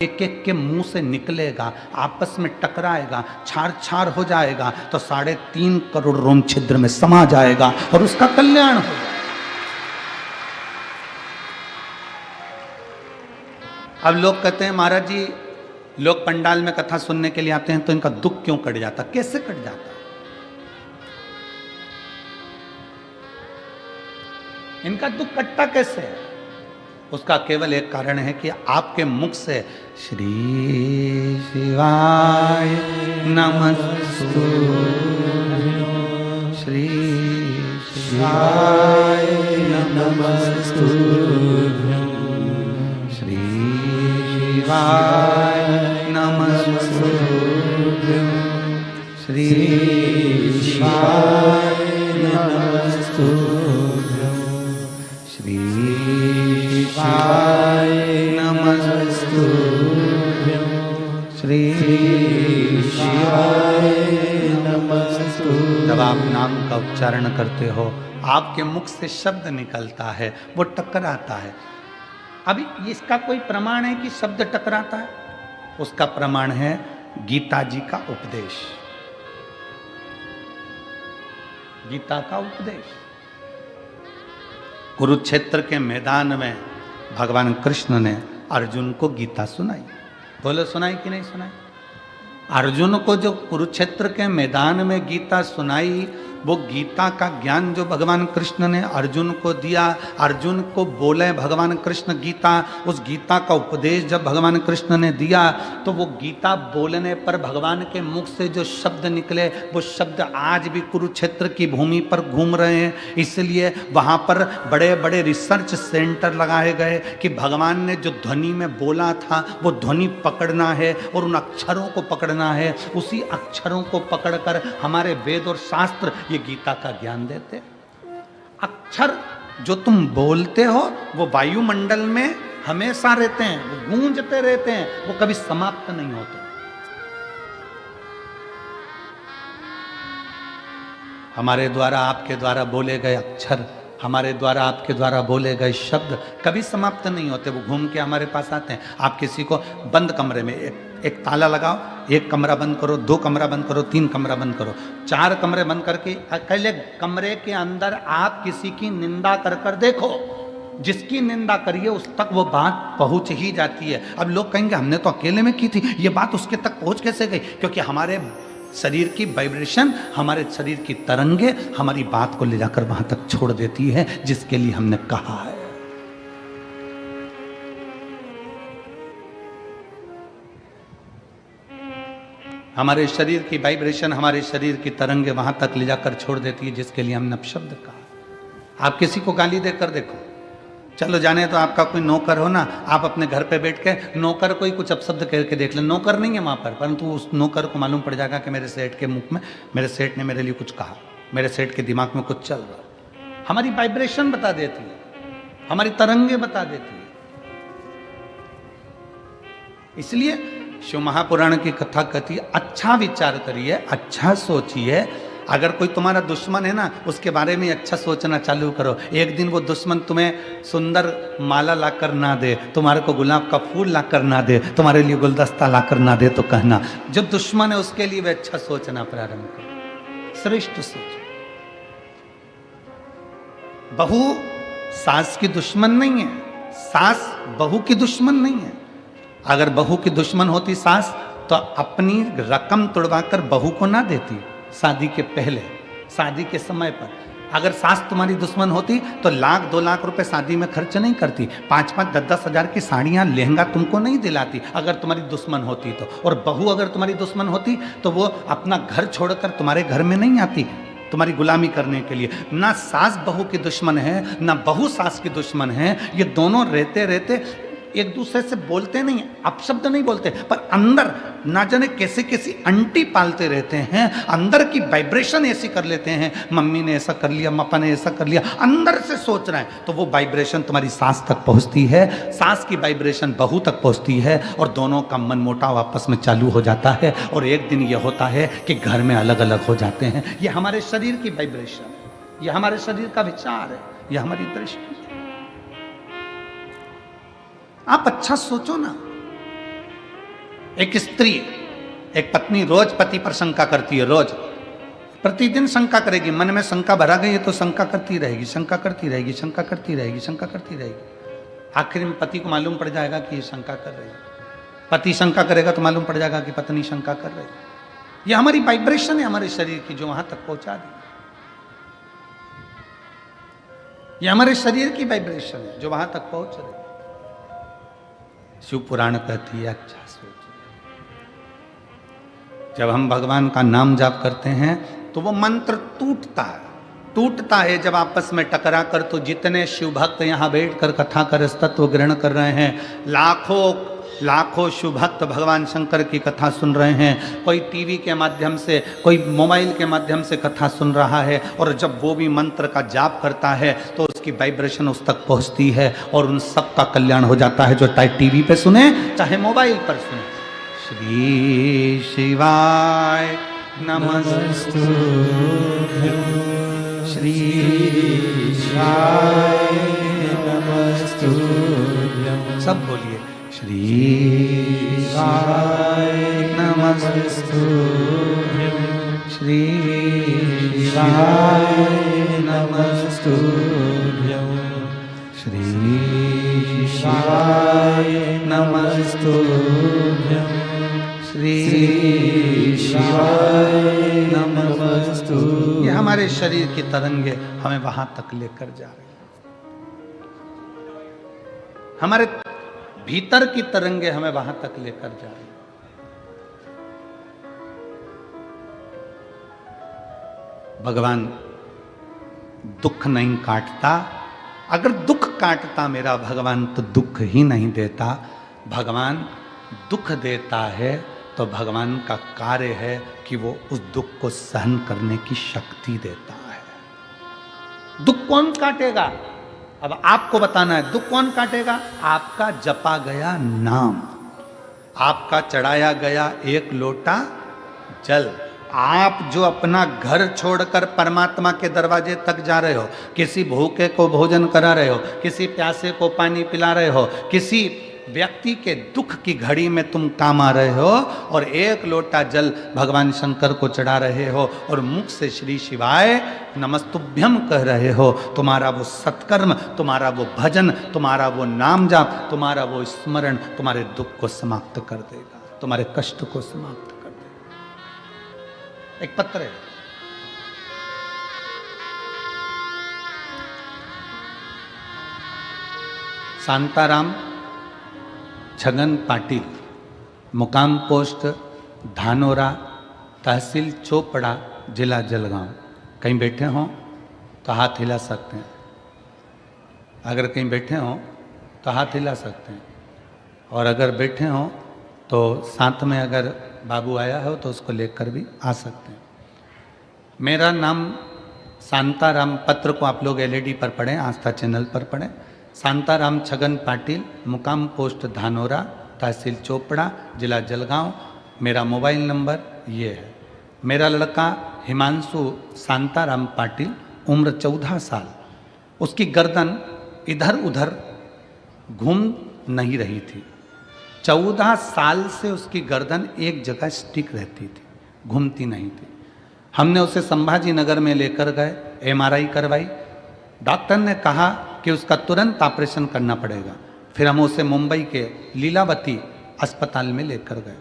एक एक के मुंह से निकलेगा, आपस में टकराएगा, छार छार हो जाएगा तो 3.5 करोड़ रोम छिद्र में समा जाएगा और उसका कल्याण हो जाएगा। अब लोग कहते हैं महाराज जी, लोग पंडाल में कथा सुनने के लिए आते हैं तो इनका दुख क्यों कट जाता? कैसे कट जाता? इनका दुख कटता कैसे है? उसका केवल एक कारण है कि आपके मुख से श्री शिवाय नमस्तुभ्यं, श्री शिवाय नमस्तुभ्यं, श्री शिवाय नमस्तुभ्यं, श्री शिवाय नमस्तुभ्यं, श्री शिवाय नमस्तुभ्यं, श्री शिवाय नमस्तुभ्यं। जब आप नाम का उच्चारण करते हो, आपके मुख से शब्द निकलता है, वो टकराता है। अभी इसका कोई प्रमाण है कि शब्द टकराता है? उसका प्रमाण है गीता जी का उपदेश। गीता का उपदेश कुरुक्षेत्र के मैदान में भगवान कृष्ण ने अर्जुन को गीता सुनाई। बोलो, सुनाई कि नहीं सुनाई? अर्जुन को जो कुरुक्षेत्र के मैदान में गीता सुनाई, वो गीता का ज्ञान जो भगवान कृष्ण ने अर्जुन को दिया, अर्जुन को बोले भगवान कृष्ण गीता, उस गीता का उपदेश जब भगवान कृष्ण ने दिया तो वो गीता बोलने पर भगवान के मुख से जो शब्द निकले, वो शब्द आज भी कुरुक्षेत्र की भूमि पर घूम रहे हैं। इसलिए वहाँ पर बड़े बड़े रिसर्च सेंटर लगाए गए कि भगवान ने जो ध्वनि में बोला था वो ध्वनि पकड़ना है और उन अक्षरों को पकड़ना है। उसी अक्षरों को पकड़कर हमारे वेद और शास्त्र ये गीता का ज्ञान देते। अक्षर जो तुम बोलते हो वो वायुमंडल में हमेशा रहते हैं, वो गूंजते रहते हैं, वो कभी समाप्त नहीं होते। हमारे द्वारा आपके द्वारा बोले गए अक्षर, हमारे द्वारा आपके द्वारा बोले गए शब्द कभी समाप्त नहीं होते, वो घूम के हमारे पास आते हैं। आप किसी को बंद कमरे में एक ताला लगाओ, 1 कमरा बंद करो, 2 कमरा बंद करो, 3 कमरा बंद करो, 4 कमरे बंद करके अकेले कमरे के अंदर आप किसी की निंदा कर देखो, जिसकी निंदा करिए उस तक वो बात पहुंच ही जाती है। अब लोग कहेंगे हमने तो अकेले में की थी, ये बात उसके तक पहुंच कैसे गई? क्योंकि हमारे शरीर की वाइब्रेशन, हमारे शरीर की तरंगे हमारी बात को ले जाकर वहां तक छोड़ देती है जिसके लिए हमने कहा है। हमारे शरीर की वाइब्रेशन, हमारे शरीर की तरंगे वहां तक ले जाकर छोड़ देती है जिसके लिए हमने अपशब्द कहा। आप किसी को गाली देकर देखो, चलो जाने तो आपका कोई नौकर हो ना, आप अपने घर पे बैठ के नौकर कोई कुछ अपशब्द कह के देख ले, नौकर नहीं है वहां पर, परंतु उस नौकर को मालूम पड़ जाएगा कि मेरे सेठ के मुख में, मेरे सेठ ने मेरे लिए कुछ कहा, मेरे सेठ के दिमाग में कुछ चल रहा। हमारी वाइब्रेशन बता देती है, हमारी तरंगे बता देती है। इसलिए शिव महापुराण की कथा कहती है, अच्छा विचार करिए, अच्छा सोचिए। अगर कोई तुम्हारा दुश्मन है ना, उसके बारे में अच्छा सोचना चालू करो। एक दिन वो दुश्मन तुम्हें सुंदर माला लाकर ना दे, तुम्हारे को गुलाब का फूल लाकर ना दे, तुम्हारे लिए गुलदस्ता लाकर ना दे, तो कहना जो दुश्मन है उसके लिए वे अच्छा सोचना प्रारंभ करो, श्रेष्ठ सोचो। बहू सास की दुश्मन नहीं है, सास बहू की दुश्मन नहीं है। अगर बहू की दुश्मन होती सास तो अपनी रकम तुड़वाकर बहू को ना देती शादी के पहले, शादी के समय पर। अगर सास तुम्हारी दुश्मन होती तो 1-2 लाख रुपए शादी में खर्च नहीं करती, 5-5, 10-10 हजार की साड़ियां, लहंगा तुमको नहीं दिलाती अगर तुम्हारी दुश्मन होती तो। और बहू अगर तुम्हारी दुश्मन होती तो वो अपना घर छोड़कर तुम्हारे घर में नहीं आती तुम्हारी गुलामी करने के लिए। ना सास बहू की दुश्मन है, ना बहू सास की दुश्मन है। ये दोनों रहते रहते एक दूसरे से बोलते नहीं, अपशब्द नहीं बोलते, पर अंदर ना जाने कैसे कैसी अंटी पालते रहते हैं, अंदर की वाइब्रेशन ऐसी कर लेते हैं। मम्मी ने ऐसा कर लिया, पापा ने ऐसा कर लिया, अंदर से सोच रहे हैं तो वो वाइब्रेशन तुम्हारी सास तक पहुंचती है, सास की वाइब्रेशन बहू तक पहुंचती है और दोनों का मनमुटाव आपस में चालू हो जाता है। और एक दिन ये होता है कि घर में अलग अलग हो जाते हैं। ये हमारे शरीर की वाइब्रेशन, ये हमारे शरीर का विचार है, ये हमारी दृष्टि। आप अच्छा सोचो ना, एक स्त्री, एक पत्नी रोज पति पर शंका करती है, रोज प्रतिदिन शंका करेगी, मन में शंका भरा गई है तो शंका करती रहेगी, शंका करती रहेगी, शंका करती रहेगी, शंका करती रहेगी। आखिर में पति को मालूम पड़ जाएगा कि ये शंका कर रही है। पति शंका करेगा तो मालूम पड़ जाएगा कि पत्नी शंका कर रही है। ये हमारी वाइब्रेशन है हमारे शरीर की जो वहां तक पहुंचा दी। ये हमारे शरीर की वाइब्रेशन है जो वहां तक पहुंच रही है। शिव पुराण कहती है, अच्छा सोचिए, जब हम भगवान का नाम जाप करते हैं तो वो मंत्र टूटता है जब आपस में टकरा कर। तो जितने शिव भक्त यहाँ बैठकर कथा कर तत्व ग्रहण कर रहे हैं, लाखों शिव भक्त भगवान शंकर की कथा सुन रहे हैं। कोई टीवी के माध्यम से, कोई मोबाइल के माध्यम से कथा सुन रहा है, और जब वो भी मंत्र का जाप करता है तो उसकी वाइब्रेशन उस तक पहुंचती है और उन सब का कल्याण हो जाता है, जो चाहे टीवी पे सुने चाहे मोबाइल पर सुने। श्री शिवाय नमस्तुभ्यं, श्री शिवाय नमस्तुभ्यं। सब बोलिए, श्री शिवाय नमस्तुभ्यं, श्री शिवाय नमस्तुभ्यं, श्री शिवाय नमस्तुभ्यं, श्री शिवाय नमस्तुभ्यं। ये हमारे शरीर की तरंगे हमें वहां तक लेकर जा रही है। हमारे भीतर की तरंगे हमें वहां तक लेकर जा रही है। भगवान दुख नहीं काटता। अगर दुख काटता मेरा भगवान तो दुख ही नहीं देता। भगवान दुख देता है तो भगवान का कार्य है कि वो उस दुख को सहन करने की शक्ति देता है। दुख कौन काटेगा? अब आपको बताना है, दुख कौन काटेगा? आपका जपा गया नाम, आपका चढ़ाया गया एक लोटा जल। आप जो अपना घर छोड़कर परमात्मा के दरवाजे तक जा रहे हो, किसी भूखे को भोजन करा रहे हो, किसी प्यासे को पानी पिला रहे हो, किसी व्यक्ति के दुख की घड़ी में तुम काम आ रहे हो, और एक लोटा जल भगवान शंकर को चढ़ा रहे हो और मुख से श्री शिवाय नमस्तुभ्यम कह रहे हो, तुम्हारा वो सत्कर्म, तुम्हारा वो भजन, तुम्हारा वो नाम जाप, तुम्हारा वो स्मरण तुम्हारे दुख को समाप्त कर देगा, तुम्हारे कष्ट को समाप्त कर देगा। एक पत्र है, शांताराम छगन पाटिल, मुकाम पोस्ट धानोरा, तहसील चोपड़ा, जिला जलगांव। कहीं बैठे हों तो हाथ हिला सकते हैं। अगर कहीं बैठे हों तो हाथ हिला सकते हैं, और अगर बैठे हों तो साथ में अगर बाबू आया हो तो उसको लेकर भी आ सकते हैं। मेरा नाम शांताराम, पत्र को आप लोग LED पर पढ़ें, आस्था चैनल पर पढ़ें। शांताराम छगन पाटिल, मुकाम पोस्ट धानोरा, तहसील चोपड़ा, जिला जलगांव। मेरा मोबाइल नंबर ये है। मेरा लड़का हिमांशु शांताराम पाटिल, उम्र 14 साल। उसकी गर्दन इधर उधर घूम नहीं रही थी। 14 साल से उसकी गर्दन एक जगह स्टिक रहती थी, घूमती नहीं थी। हमने उसे संभाजी नगर में लेकर गए, MRI करवाई। डॉक्टर ने कहा कि उसका तुरंत ऑपरेशन करना पड़ेगा। फिर हम उसे मुंबई के लीलावती अस्पताल में लेकर गए।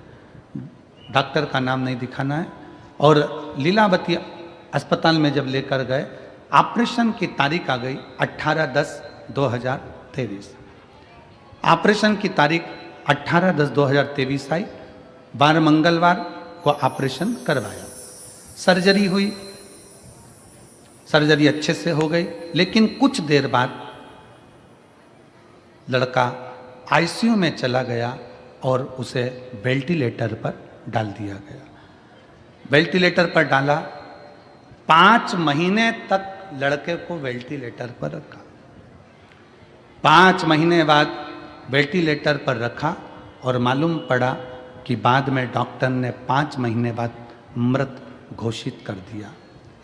डॉक्टर का नाम नहीं दिखाना है। और लीलावती अस्पताल में जब लेकर गए, ऑपरेशन की तारीख आ गई 18/10/2023। ऑपरेशन की तारीख 18/10/2023 आई। 12 मंगलवार को ऑपरेशन करवाया। सर्जरी हुई, सर्जरी अच्छे से हो गई, लेकिन कुछ देर बाद लड़का ICU में चला गया और उसे वेंटिलेटर पर डाल दिया गया। वेंटिलेटर पर डाला, 5 महीने तक लड़के को वेंटिलेटर पर रखा। 5 महीने बाद वेंटिलेटर पर रखा और मालूम पड़ा कि बाद में डॉक्टर ने 5 महीने बाद मृत घोषित कर दिया।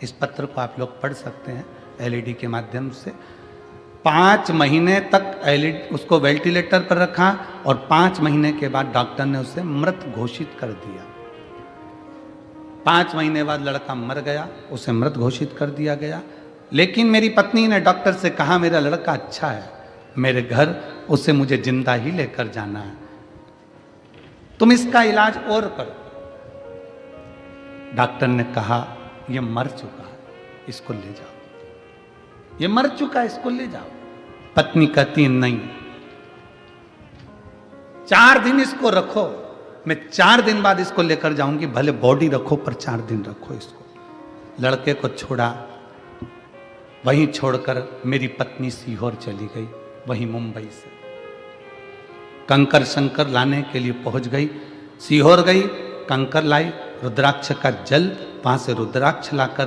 इस पत्र को आप लोग पढ़ सकते हैं LED के माध्यम से। 5 महीने तक उसको वेंटिलेटर पर रखा और 5 महीने के बाद डॉक्टर ने उसे मृत घोषित कर दिया। 5 महीने बाद लड़का मर गया, उसे मृत घोषित कर दिया गया। लेकिन मेरी पत्नी ने डॉक्टर से कहा मेरा लड़का अच्छा है, मेरे घर उसे मुझे जिंदा ही लेकर जाना है, तुम इसका इलाज और करो। डॉक्टर ने कहा यह मर चुका है, इसको ले जाओ, ये मर चुका है, इसको ले जाओ। पत्नी कहती नहीं, 4 दिन इसको रखो, मैं 4 दिन बाद इसको लेकर जाऊंगी, भले बॉडी रखो पर 4 दिन रखो इसको। लड़के को छोड़ा, वहीं छोड़कर मेरी पत्नी सीहोर चली गई, वहीं मुंबई से कंकर शंकर लाने के लिए पहुंच गई। सीहोर गई, कंकर लाई, रुद्राक्ष का जल, वहां से रुद्राक्ष लाकर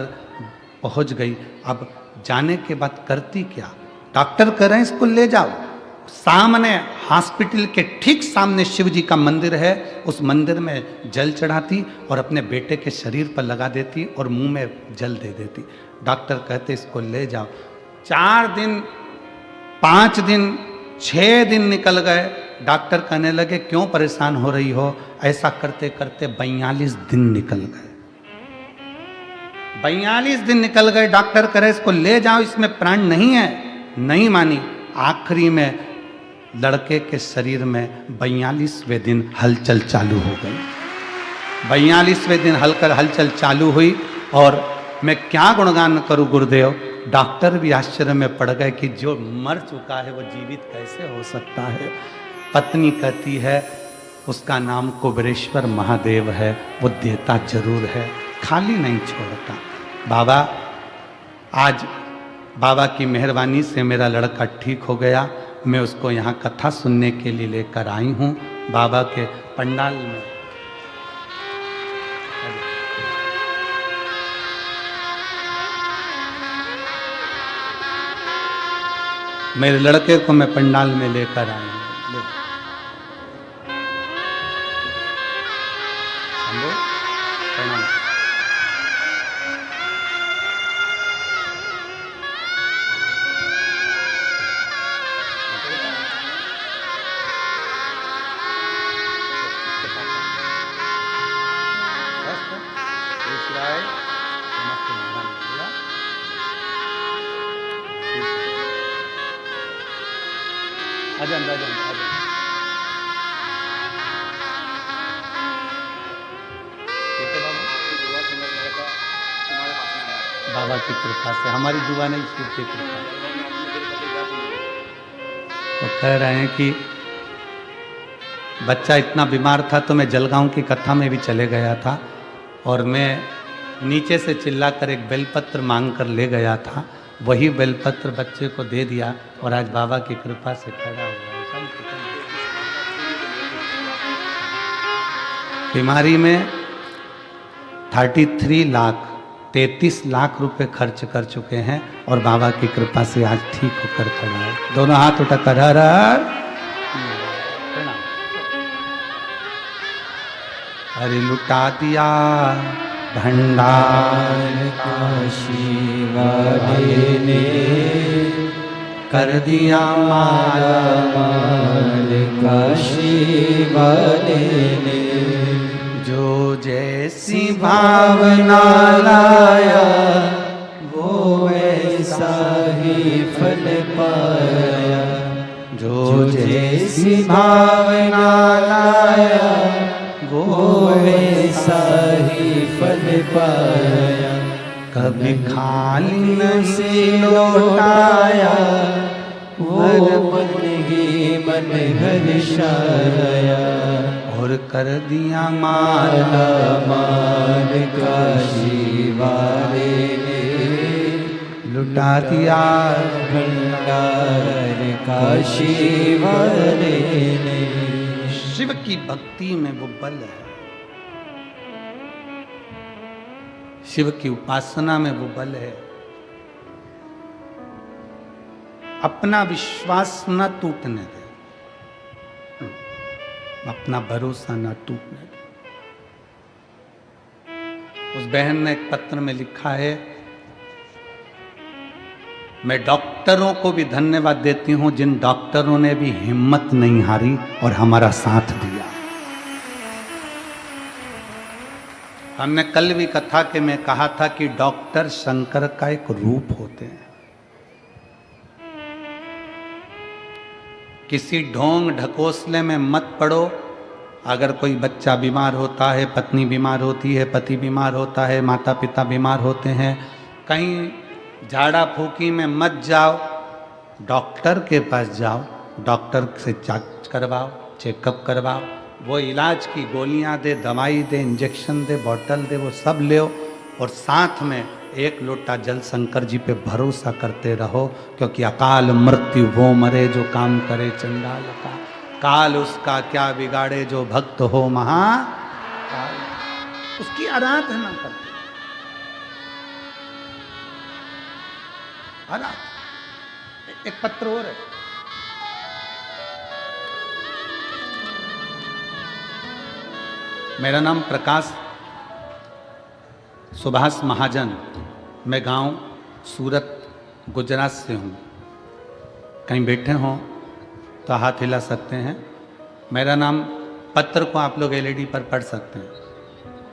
पहुंच गई। अब जाने के बाद करती क्या, डॉक्टर कह रहे हैं इसको ले जाओ। सामने हॉस्पिटल के ठीक सामने शिव जी का मंदिर है, उस मंदिर में जल चढ़ाती और अपने बेटे के शरीर पर लगा देती और मुंह में जल दे देती। डॉक्टर कहते इसको ले जाओ। 4 दिन, 5 दिन, 6 दिन निकल गए। डॉक्टर कहने लगे क्यों परेशान हो रही हो, ऐसा करते करते 42 दिन निकल गए। 42 दिन निकल गए। डॉक्टर कह रहे इसको ले जाओ, इसमें प्राण नहीं है, नहीं मानी। आखिरी में लड़के के शरीर में 42वें दिन हलचल चालू हो गई। 42वें दिन हलचल चालू हुई और मैं क्या गुणगान करूं गुरुदेव, डॉक्टर भी आश्चर्य में पड़ गए कि जो मर चुका है वो जीवित कैसे हो सकता है। पत्नी कहती है उसका नाम कुबेरेश्वर महादेव है, वो देता जरूर है, खाली नहीं छोड़ता। बाबा, आज बाबा की मेहरबानी से मेरा लड़का ठीक हो गया। मैं उसको यहाँ कथा सुनने के लिए लेकर आई हूँ बाबा के पंडाल में। मेरे लड़के को मैं पंडाल में लेकर आई हूँ। बाबा की कृपा से, हमारी दुआ नहीं, शिव की कृपा। तो कह रहे हैं कि बच्चा इतना बीमार था तो मैं जलगांव की कथा में भी चले गया था और मैं नीचे से चिल्लाकर एक बेलपत्र मांग कर ले गया था। वही बेलपत्र बच्चे को दे दिया और आज बाबा की कृपा से खड़ा हुआ है। बीमारी में 33 लाख रुपए खर्च कर चुके हैं और बाबा की कृपा से आज ठीक होकर खड़ा है। दोनों हाथ उठाकर हर हर हरि लुटा दिया भंडार काशी वाले ने, कर दिया माला माल काशी वाले ने। जो जैसी भावना लाया वो वैसा ही फल पाया। जो जैसी भावना लाया वो वैसा ही फल पाया। कभी खाली नहीं लौटाया वो मन ही मन हर्षाया। और कर दिया माला माल काशी वाले ने, लुटा दिया भंडार काशी वाले ने। शिव की भक्ति में वो बल है, शिव की उपासना में वो बल है। अपना विश्वास न टूटने दे, अपना भरोसा न टूटने दे। उस बहन ने एक पत्र में लिखा है, मैं डॉक्टरों को भी धन्यवाद देती हूं जिन डॉक्टरों ने भी हिम्मत नहीं हारी और हमारा साथ दिया। हमने कल भी कथा के में कहा था कि डॉक्टर शंकर का एक रूप होते हैं। किसी ढोंग ढकोसले में मत पड़ो। अगर कोई बच्चा बीमार होता है, पत्नी बीमार होती है, पति बीमार होता है, माता पिता बीमार होते हैं, कहीं झाड़ा फूकी में मत जाओ, डॉक्टर के पास जाओ, डॉक्टर से जांच करवाओ, चेकअप करवाओ, वो इलाज की गोलियां दे, दवाई दे, इंजेक्शन दे, बॉटल दे, वो सब ले और साथ में एक लोटा जल शंकर जी पे भरोसा करते रहो, क्योंकि अकाल मृत्यु वो मरे जो काम करे चंडाल का, काल उसका क्या बिगाड़े जो भक्त हो महाकाल। उसकी आराधना करते, एक पत्र और है। मेरा नाम प्रकाश सुभाष महाजन, मैं गांव सूरत गुजरात से हूं। कहीं बैठे हों तो हाथ हिला सकते हैं। मेरा नाम, पत्र को आप लोग एलईडी पर पढ़ सकते हैं।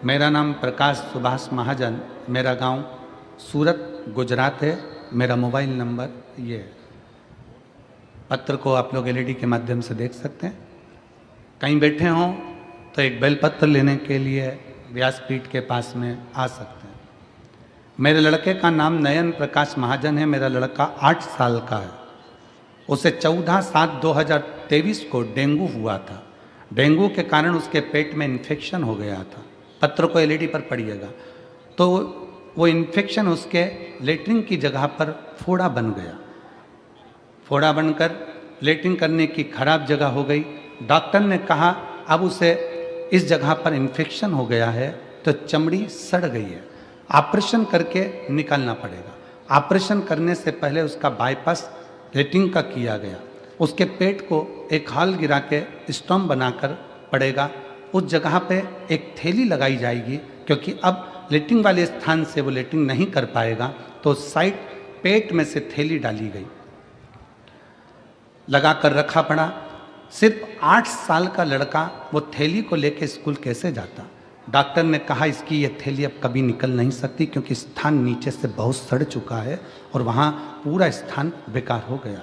मेरा नाम प्रकाश सुभाष महाजन, मेरा गांव सूरत गुजरात है। मेरा मोबाइल नंबर ये है। पत्र को आप लोग एलईडी के माध्यम से देख सकते हैं। कहीं बैठे हों तो एक बेलपत्र लेने के लिए व्यासपीठ के पास में आ सकते हैं। मेरे लड़के का नाम नयन प्रकाश महाजन है। मेरा लड़का 8 साल का है। उसे 14/7/2023 को डेंगू हुआ था। डेंगू के कारण उसके पेट में इन्फेक्शन हो गया था। पत्र को एलईडी पर पढ़िएगा। तो वो इन्फेक्शन उसके लेटरिन की जगह पर फोड़ा बन गया। फोड़ा बनकर लेटरिन करने की खराब जगह हो गई। डॉक्टर ने कहा अब उसे इस जगह पर इन्फेक्शन हो गया है तो चमड़ी सड़ गई है, ऑपरेशन करके निकालना पड़ेगा। ऑपरेशन करने से पहले उसका बाईपास लेटरिन का किया गया। उसके पेट को एक हॉल गिरा के स्टोम बनाकर पड़ेगा। उस जगह पे एक थैली लगाई जाएगी, क्योंकि अब लेटरिन वाले स्थान से वो लेटरिन नहीं कर पाएगा, तो साइड पेट में से थैली डाली गई, लगा कर रखा पड़ा। सिर्फ 8 साल का लड़का वो थैली को लेकर स्कूल कैसे जाता? डॉक्टर ने कहा इसकी ये थैली अब कभी निकल नहीं सकती, क्योंकि स्थान नीचे से बहुत सड़ चुका है और वहाँ पूरा स्थान बेकार हो गया।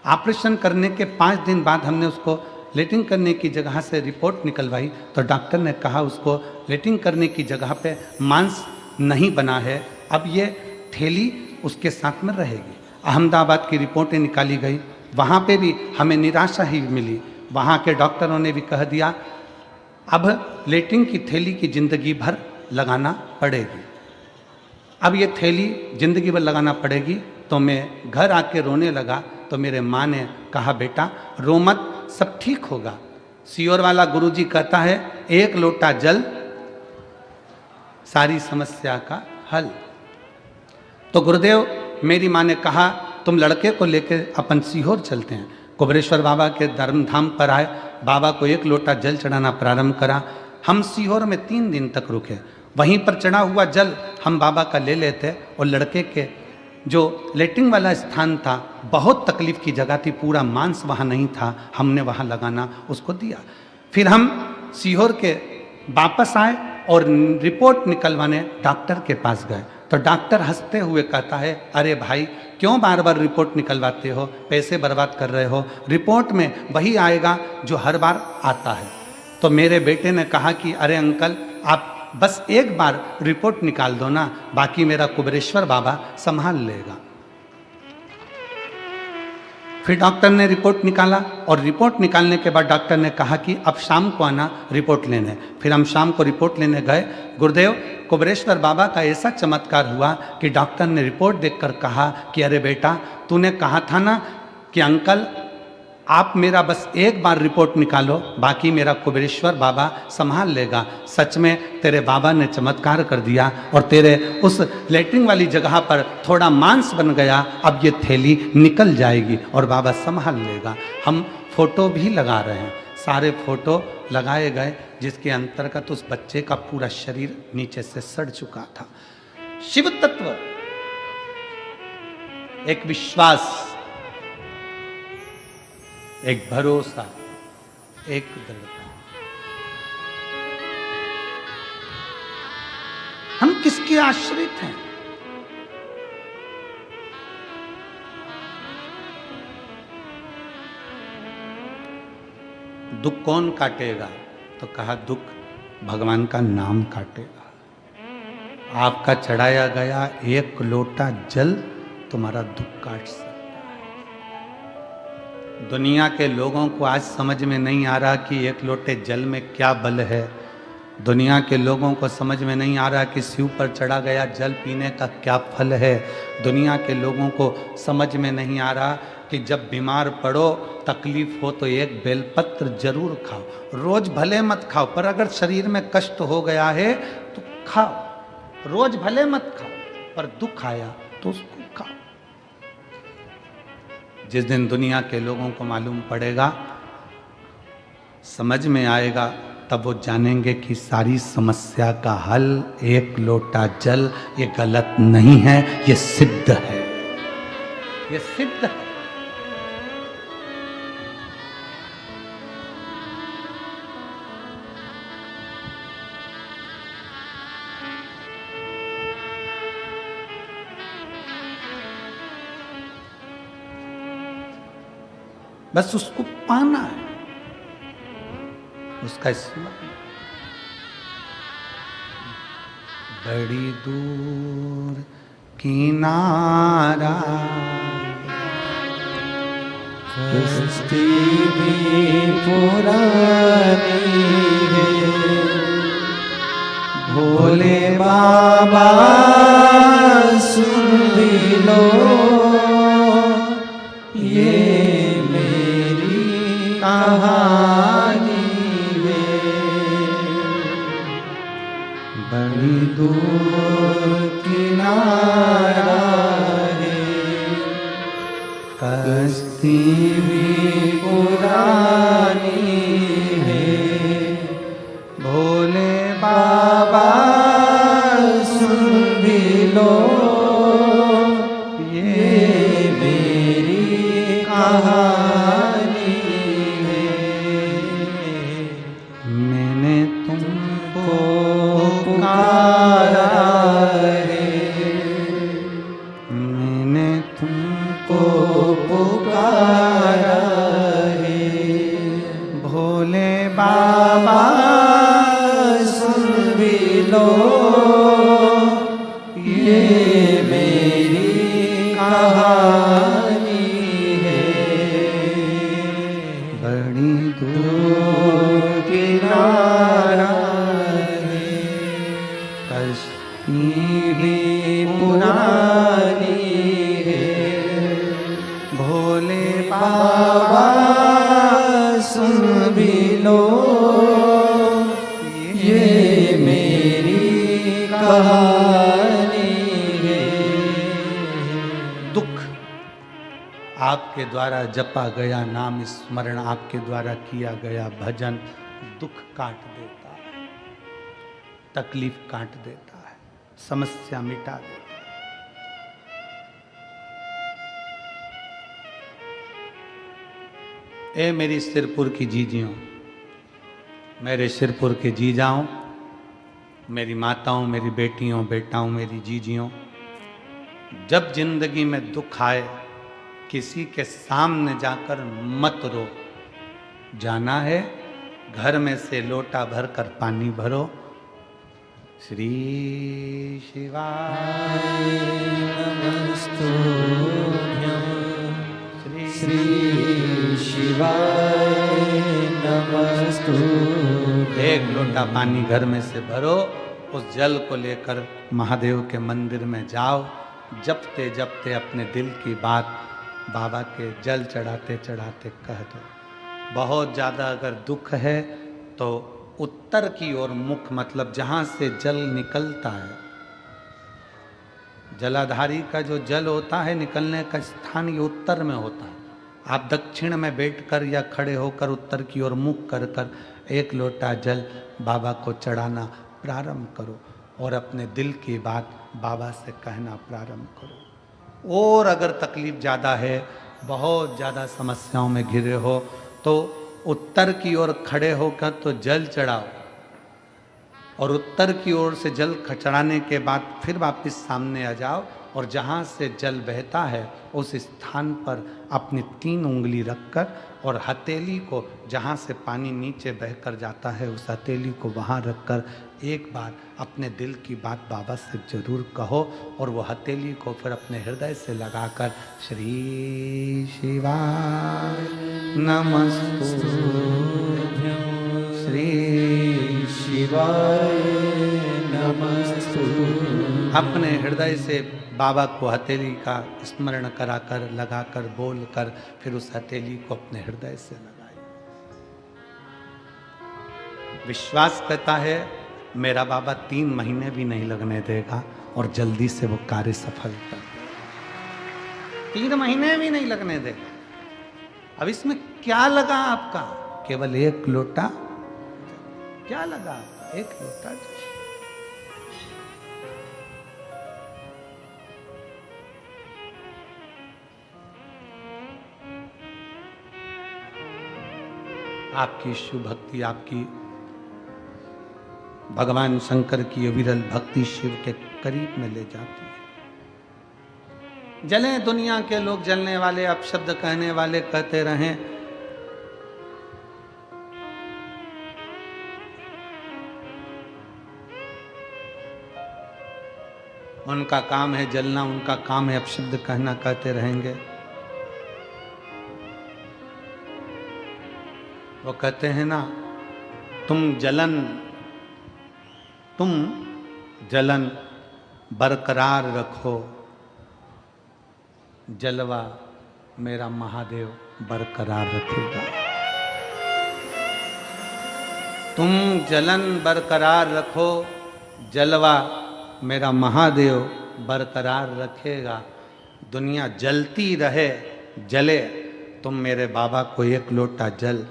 ऑपरेशन करने के 5 दिन बाद हमने उसको लेटरिन करने की जगह से रिपोर्ट निकलवाई, तो डॉक्टर ने कहा उसको लेटरिन करने की जगह पे मांस नहीं बना है, अब ये थैली उसके साथ में रहेगी। अहमदाबाद की रिपोर्टें निकाली गई, वहाँ पे भी हमें निराशा ही मिली। वहाँ के डॉक्टरों ने भी कह दिया अब लेटरिन की थैली की ज़िंदगी भर लगाना पड़ेगी। अब ये थैली ज़िंदगी भर लगाना पड़ेगी। तो मैं घर आके रोने लगा, तो मेरे माँ ने कहा बेटा रो मत, सब ठीक होगा। सियोर वाला गुरुजी कहता है 1 लोटा जल सारी समस्या का हल। तो गुरुदेव, मेरी माँ ने कहा तुम लड़के को लेकर अपन सीहोर चलते हैं। कुबरेश्वर बाबा के धर्मधाम पर आए, बाबा को 1 लोटा जल चढ़ाना प्रारंभ करा। हम सीहोर में 3 दिन तक रुके। वहीं पर चढ़ा हुआ जल हम बाबा का ले लेते और लड़के के जो लेटरिन वाला स्थान था, बहुत तकलीफ की जगह थी, पूरा मांस वहाँ नहीं था, हमने वहाँ लगाना उसको दिया। फिर हम सीहोर के वापस आए और रिपोर्ट निकलवाने डॉक्टर के पास गए। तो डॉक्टर हंसते हुए कहता है अरे भाई क्यों बार बार रिपोर्ट निकलवाते हो, पैसे बर्बाद कर रहे हो, रिपोर्ट में वही आएगा जो हर बार आता है। तो मेरे बेटे ने कहा कि अरे अंकल आप बस एक बार रिपोर्ट निकाल दो ना, बाकी मेरा कुबरेश्वर बाबा संभाल लेगा। फिर डॉक्टर ने रिपोर्ट निकाला और रिपोर्ट निकालने के बाद डॉक्टर ने कहा कि अब शाम को आना रिपोर्ट लेने। फिर हम शाम को रिपोर्ट लेने गए। गुरुदेव, कुबरेश्वर बाबा का ऐसा चमत्कार हुआ कि डॉक्टर ने रिपोर्ट देखकर कहा कि अरे बेटा तूने कहा था ना कि अंकल आप मेरा बस एक बार रिपोर्ट निकालो, बाकी मेरा कुबरेश्वर बाबा संभाल लेगा। सच में तेरे बाबा ने चमत्कार कर दिया और तेरे उस लेटरिन वाली जगह पर थोड़ा मांस बन गया, अब ये थैली निकल जाएगी और बाबा संभाल लेगा। हम फोटो भी लगा रहे हैं, सारे फोटो लगाए गए, जिसके अंतर्गत उस बच्चे का पूरा शरीर नीचे से सड़ चुका था। शिव तत्व एक विश्वास, एक भरोसा, एक दृढ़ता। हम किसके आश्रित हैं? दुख कौन काटेगा? तो कहा दुख भगवान का नाम काटेगा। आपका चढ़ाया गया एक लोटा जल तुम्हारा दुख काट सकता है। दुनिया के लोगों को आज समझ में नहीं आ रहा कि एक लोटे जल में क्या बल है। दुनिया के लोगों को समझ में नहीं आ रहा कि शिव पर चढ़ा गया जल पीने का क्या फल है। दुनिया के लोगों को समझ में नहीं आ रहा कि जब बीमार पड़ो, तकलीफ हो तो एक बेलपत्र जरूर खाओ। रोज भले मत खाओ, पर अगर शरीर में कष्ट हो गया है तो खाओ। रोज भले मत खाओ, पर दुख आया तो उसको खाओ। जिस दिन दुनिया के लोगों को मालूम पड़ेगा, समझ में आएगा, तब वो जानेंगे कि सारी समस्या का हल एक लोटा जल, ये गलत नहीं है, ये सिद्ध है, ये सिद्ध है। बस उसको पाना है, उसका स्मरण। बड़ी दूर किनारा कश्ती भी पुरानी है, भोले बाबा सुन भी लो ये कहानी है। बड़ी दूर किनारा है, कश्ती भी पुरानी है, भोले बाबा सुन भी लो ये मेरी कहानी। मैंने तुमको पुकारा है, मैंने तुमको पुकारा है, भोले बाबा सुन भी लो ये मेरी कहानी है। बड़ी दूर किनारा है, कश्ती भी पुरानी है, भोले बाबा सुन भी लो ये मेरी कहानी है। दुख आपके द्वारा जपा गया नाम स्मरण, आपके द्वारा किया गया भजन दुख काट देता है, तकलीफ काट देता है, समस्या मिटा देता है। ए मेरी सिरपुर की जीजियों, मेरे सिरपुर के जीजाओं, मेरी माताओं, मेरी बेटियों, बेटाओं, मेरी जीजियों, जब जिंदगी में दुख आए किसी के सामने जाकर मत रो। जाना है घर में से लोटा भर कर पानी भरो। श्री शिवाय नमस्तुभ्यं, श्री शिवाय नमस्तुभ्यं। एक लोटा पानी घर में से भरो, उस जल को लेकर महादेव के मंदिर में जाओ। जपते जपते अपने दिल की बात बाबा के जल चढ़ाते चढ़ाते कह दो। बहुत ज़्यादा अगर दुख है तो उत्तर की ओर मुख, मतलब जहाँ से जल निकलता है, जलाधारी का जो जल होता है निकलने का स्थान ये उत्तर में होता है। आप दक्षिण में बैठकर या खड़े होकर उत्तर की ओर मुख कर कर एक लोटा जल बाबा को चढ़ाना प्रारंभ करो और अपने दिल की बात बाबा से कहना प्रारंभ करो। और अगर तकलीफ ज़्यादा है, बहुत ज़्यादा समस्याओं में घिरे हो, तो उत्तर की ओर खड़े होकर तो जल चढ़ाओ, और उत्तर की ओर से जल चढ़ाने के बाद फिर वापस सामने आ जाओ, और जहाँ से जल बहता है उस स्थान पर अपनी 3 उंगली रखकर और हथेली को, जहाँ से पानी नीचे बहकर जाता है, उस हथेली को वहाँ रखकर एक बार अपने दिल की बात बाबा से जरूर कहो, और वो हथेली को फिर अपने हृदय से लगाकर श्री शिवाय नमस्तु, श्री शिवाय नमस्तु। अपने हृदय से बाबा को हथेली का स्मरण कराकर, लगाकर, बोलकर फिर उस हथेली को अपने हृदय से लगाइए। विश्वास करता है मेरा बाबा 3 महीने भी नहीं लगने देगा और जल्दी से वो कार्य सफल कर देगा। 3 महीने भी नहीं लगने देगा। अब इसमें क्या लगा आपका? केवल 1 लोटा। क्या लगा? 1 लोटा। आपकी शिव भक्ति, आपकी भगवान शंकर की अविरल भक्ति शिव के करीब में ले जाती है। जले दुनिया के लोग, जलने वाले, अपशब्द कहने वाले कहते रहें, उनका काम है जलना, उनका काम है अपशब्द कहना, कहते रहेंगे। वो कहते हैं ना, तुम जलन बरकरार रखो, जलवा मेरा महादेव बरकरार रखेगा। तुम जलन बरकरार रखो, जलवा मेरा महादेव बरकरार रखेगा। दुनिया जलती रहे, जले, तुम मेरे बाबा को 1 लोटा जल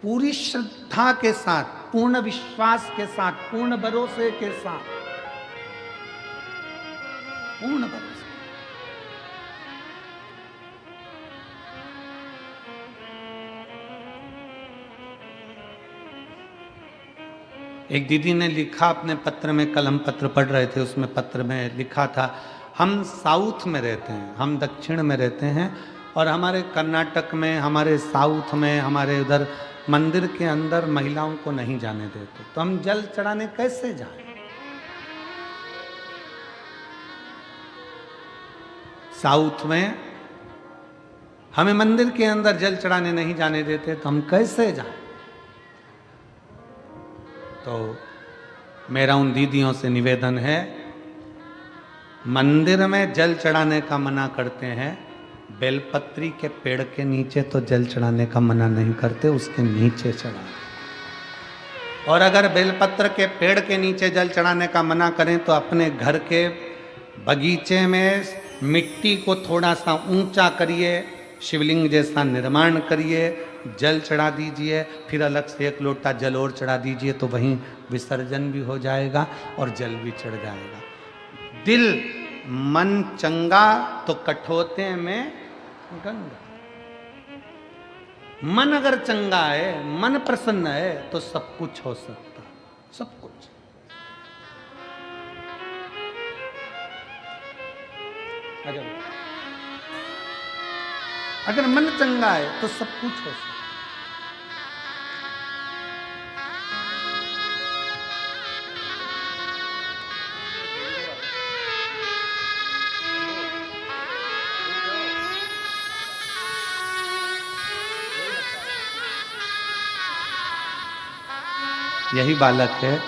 पूरी श्रद्धा के साथ, पूर्ण विश्वास के साथ, पूर्ण भरोसे के साथ, पूर्ण भरोसे। एक दीदी ने लिखा अपने पत्र में, कल हम पत्र पढ़ रहे थे, उसमें पत्र में लिखा था, हम साउथ में रहते हैं, हम दक्षिण में रहते हैं, और हमारे कर्नाटक में, हमारे साउथ में, हमारे उधर मंदिर के अंदर महिलाओं को नहीं जाने देते, तो हम जल चढ़ाने कैसे जाएं? साउथ में हमें मंदिर के अंदर जल चढ़ाने नहीं जाने देते, तो हम कैसे जाएं? तो मेरा उन दीदियों से निवेदन है, मंदिर में जल चढ़ाने का मना करते हैं, बेलपत्री के पेड़ के नीचे तो जल चढ़ाने का मना नहीं करते, उसके नीचे चढ़ाएं। और अगर बेलपत्र के पेड़ के नीचे जल चढ़ाने का मना करें तो अपने घर के बगीचे में मिट्टी को थोड़ा सा ऊंचा करिए, शिवलिंग जैसा निर्माण करिए, जल चढ़ा दीजिए, फिर अलग से 1 लोटा जल और चढ़ा दीजिए, तो वहीं विसर्जन भी हो जाएगा और जल भी चढ़ जाएगा। दिल मन चंगा तो कठोते में गंगा। मन अगर चंगा है, मन प्रसन्न है, तो सब कुछ हो सकता, सब कुछ। अगर मन चंगा है तो सब कुछ हो सकता। यही बालक है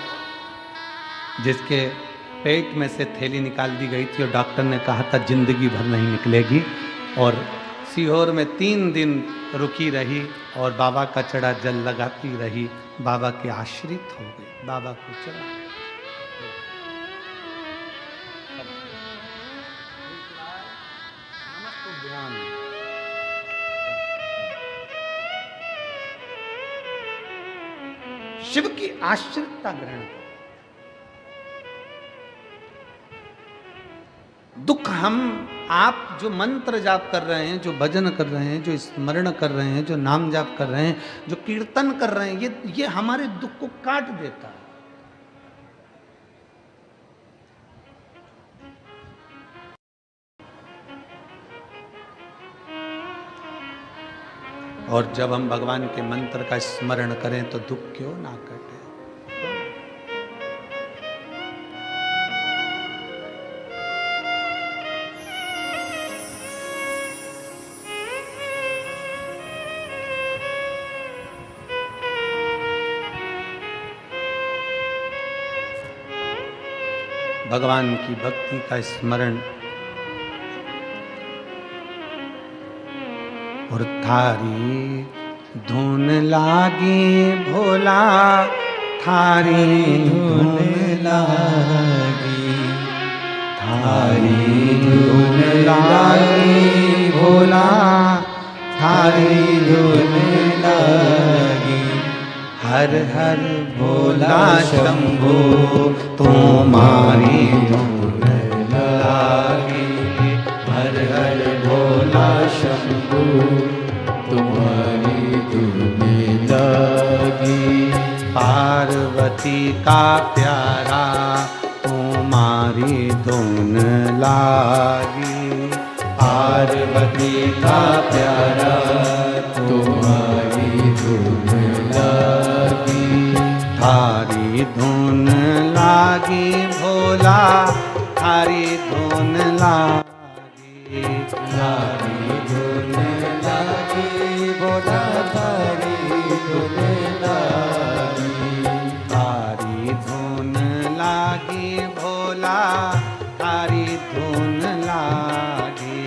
जिसके पेट में से थैली निकाल दी गई थी और डॉक्टर ने कहा था जिंदगी भर नहीं निकलेगी, और सीहोर में 3 दिन रुकी रही और बाबा का चढ़ा जल लगाती रही, बाबा के आश्रित हो गई, बाबा को चढ़ा। शिव की आश्रितता ग्रहण करो। दुख हम आप जो मंत्र जाप कर रहे हैं, जो भजन कर रहे हैं, जो स्मरण कर रहे हैं, जो नाम जाप कर रहे हैं, जो कीर्तन कर रहे हैं, ये हमारे दुख को काट देता है। और जब हम भगवान के मंत्र का स्मरण करें तो दुख क्यों ना कटे। भगवान की भक्ति का स्मरण और थारी धुन लागी भोला, थारी धुन लागी, थारी धुन लागी भोला, थारी धुन लागी। हर हर भोला शंभो तुम्हारी धुन लागी, हर हर भोला शंभो तुम्हारी धुन लागी। पार्वती का प्यारा तुम्हारी धुन लागी, पार्वती का प्यारा तुम्हारी धुन लागी। थारी धुन लागी भोला, थारी धुन लागी, थारी धुन लागी भोला, थारी धुन लागी। थारी धुन लागी भोला, थारी धुन लागी,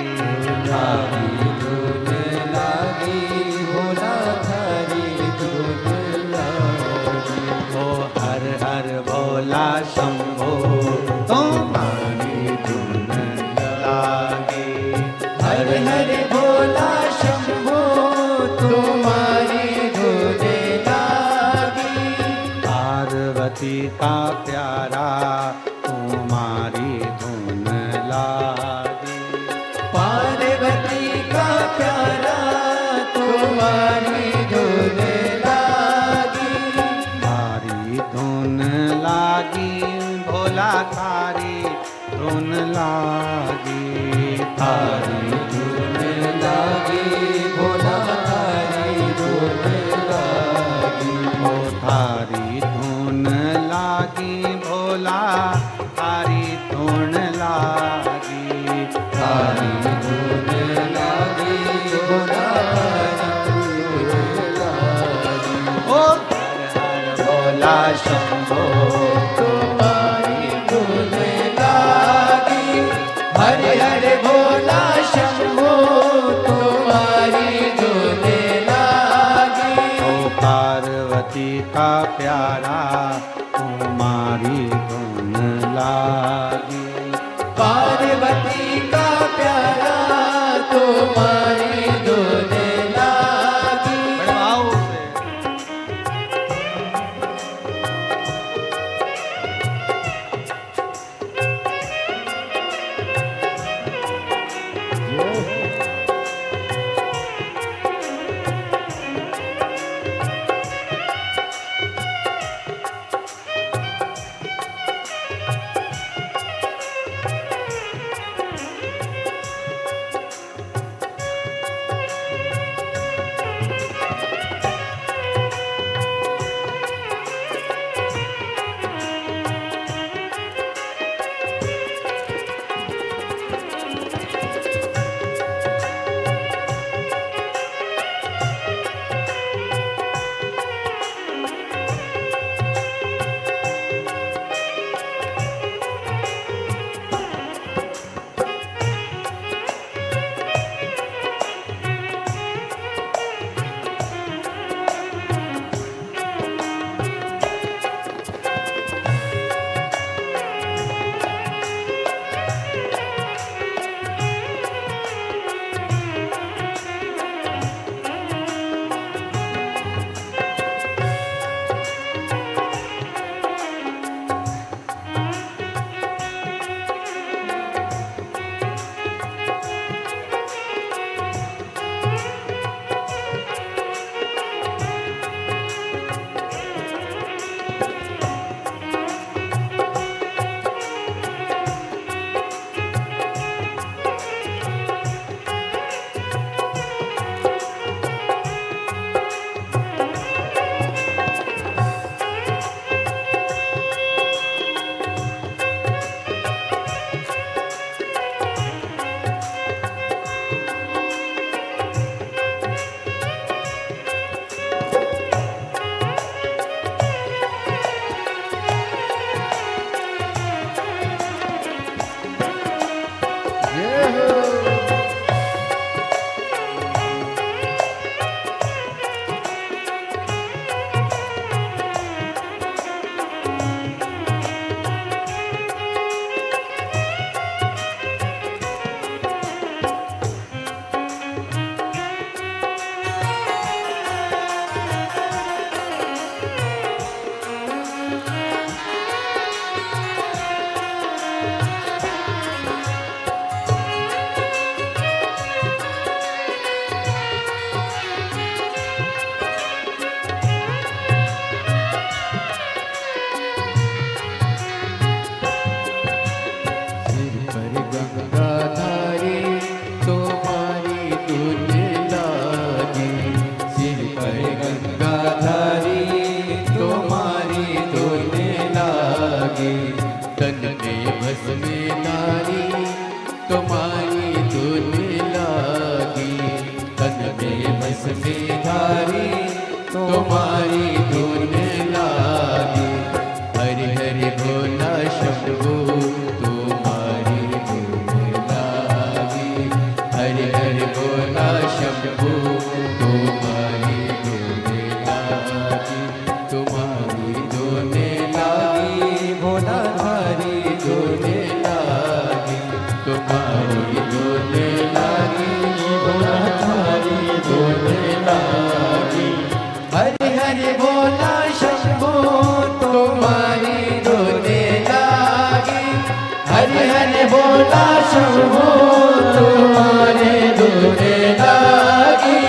थारी धुन लागी भोला, थारी धुन लागी। ओ हर हर भोला शंभो तुम्हारी धुन लागी, हर हर भोला शंभो तुम्हारी धुन लागी। पार्वती का प्यारा तुम्हारी धुन लागी, पार्वती का प्यारा तुम्हारी धुन लागी। थारी धुन लागी भोला, थारी धुन लागी, थारी धुन लागी भोला, थारी धुन लागी। ओ थारी धुन लागी भोला, थारी धुन लागी, थारी धुन लागी भोला, थारी धुन लागी। ओ हर हर भोला शंभो तुम्हारी धुन लागी, हर हर भोला शंभो तुम्हारी धुन लागी। ओ पार्वती का प्यारा तुम्हारी धुन लागी, पार्वती का प्यारा तुम्हारी धुन लागी। बड़े भाव से लागी, तन में भस्मे धारी तुम्हारी धुन लागी, तन में भस्मे धारी तुम्हारी धुन लागी। हरि हरि भोला शंभू तुम्हारी धुन लागी, हरि हरि भोला शंभू तुम्हारी धुन लागी, तुम्हारी धुन लागी भोला धारी धुन लागी, तुम्हारी धुन लागी भोला धारी धुन लागी। हरि हरि भोला शंभू तुम्हारी धुन लागी, हरि हरि भोला शंभू तुम्हारी धुन लागी।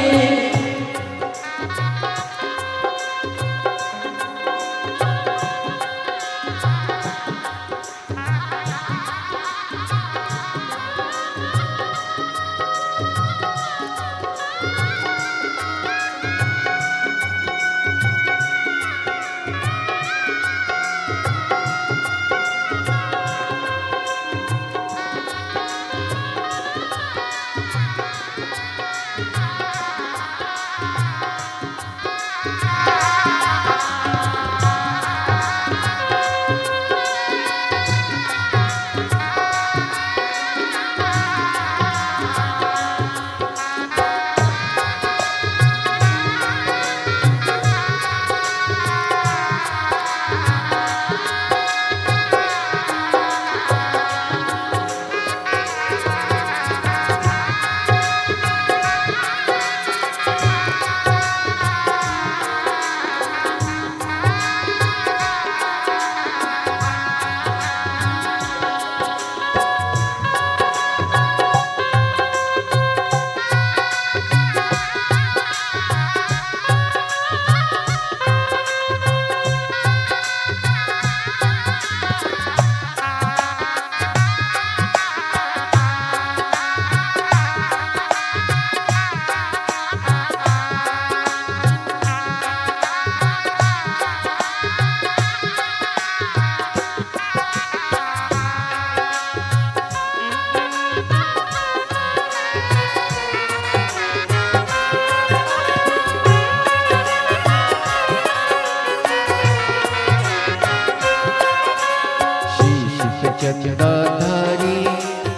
चंदाधारी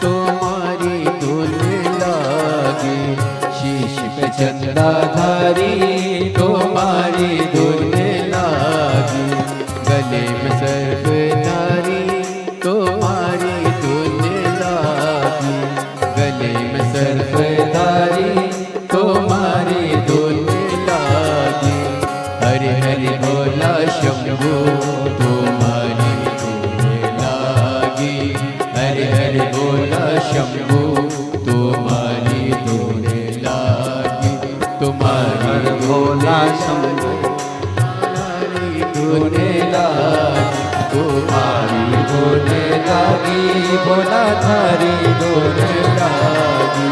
तुम्हारी धुन लागी, शीश पे चंदाधारी तुम्हारी धुन लागी, गले में सर्पधारी तुम्हारी धुन लागी, गले में सर्पधारी तुम्हारी धुन लागी। हरि हरि भोला शंभू तुम्हारी हरि हरि भोला शंभू तुम्हारी धुन लागी, तुम्हारी भोला शंभू तुम्हारी धुन लागी, तुम्हारी धुन लागी भोला थारी धुन लागी,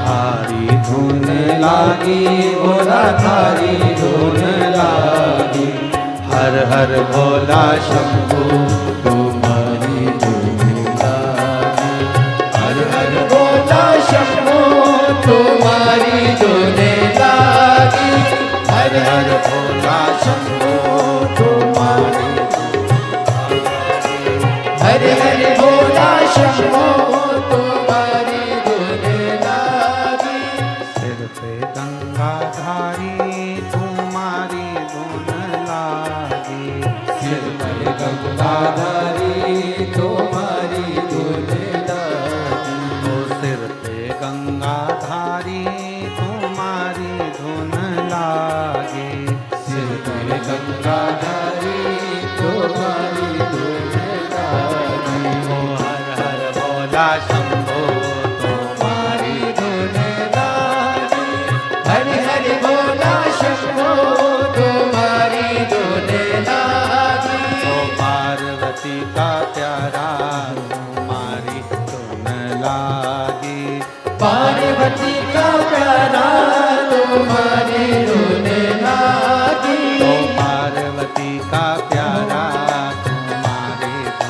थारी धुन लागी भोला थारी धुन लागी। हर हर भोला शंभू तुम्हारी धुन लागी, हर हर भोला शंभू तुम्हारी धुन लागी, हर हर भोला शंभू तुम्हारी, हर हर भोला शंभू तुम्हारी धुन लागी। सिर पे गंगाधारी तुम्हारी धुन लागी, सिर पे गंगाधारी तुम्हारी धुन लागी, ओ सिर पे गंगाधारी तुम्हारी धुन लागी, सिर पे गंगाधारी तुम्हारी धुन लागी। ओ हर हर भोला शंभो तुम्हारी धुन लागी, हरि हरि भोला शंभो तुम्हारी धुन लागी। ओ पार्वती का प्यारा तुम्हारी धुन लागी, पार्वती का प्यारा तुम्हारी धुन लागी, ओ पार्वती का प्यारा तुम्हारी धुन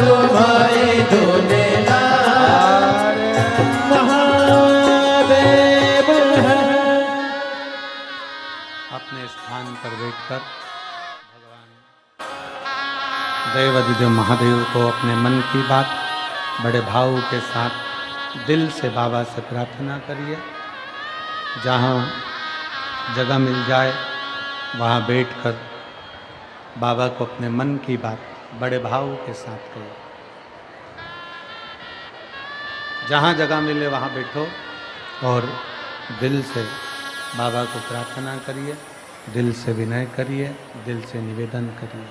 तुम्हारी धुने लाल महादेव है। अपने स्थान पर बैठकर भगवान देवाधिदेव महादेव को अपने मन की बात बड़े भाव के साथ दिल से बाबा से प्रार्थना करिए। जहाँ जगह मिल जाए वहाँ बैठकर बाबा को अपने मन की बात बड़े भाव के साथ करिए। जहाँ जगह मिले वहाँ बैठो और दिल से बाबा को प्रार्थना करिए, दिल से विनय करिए, दिल से निवेदन करिए।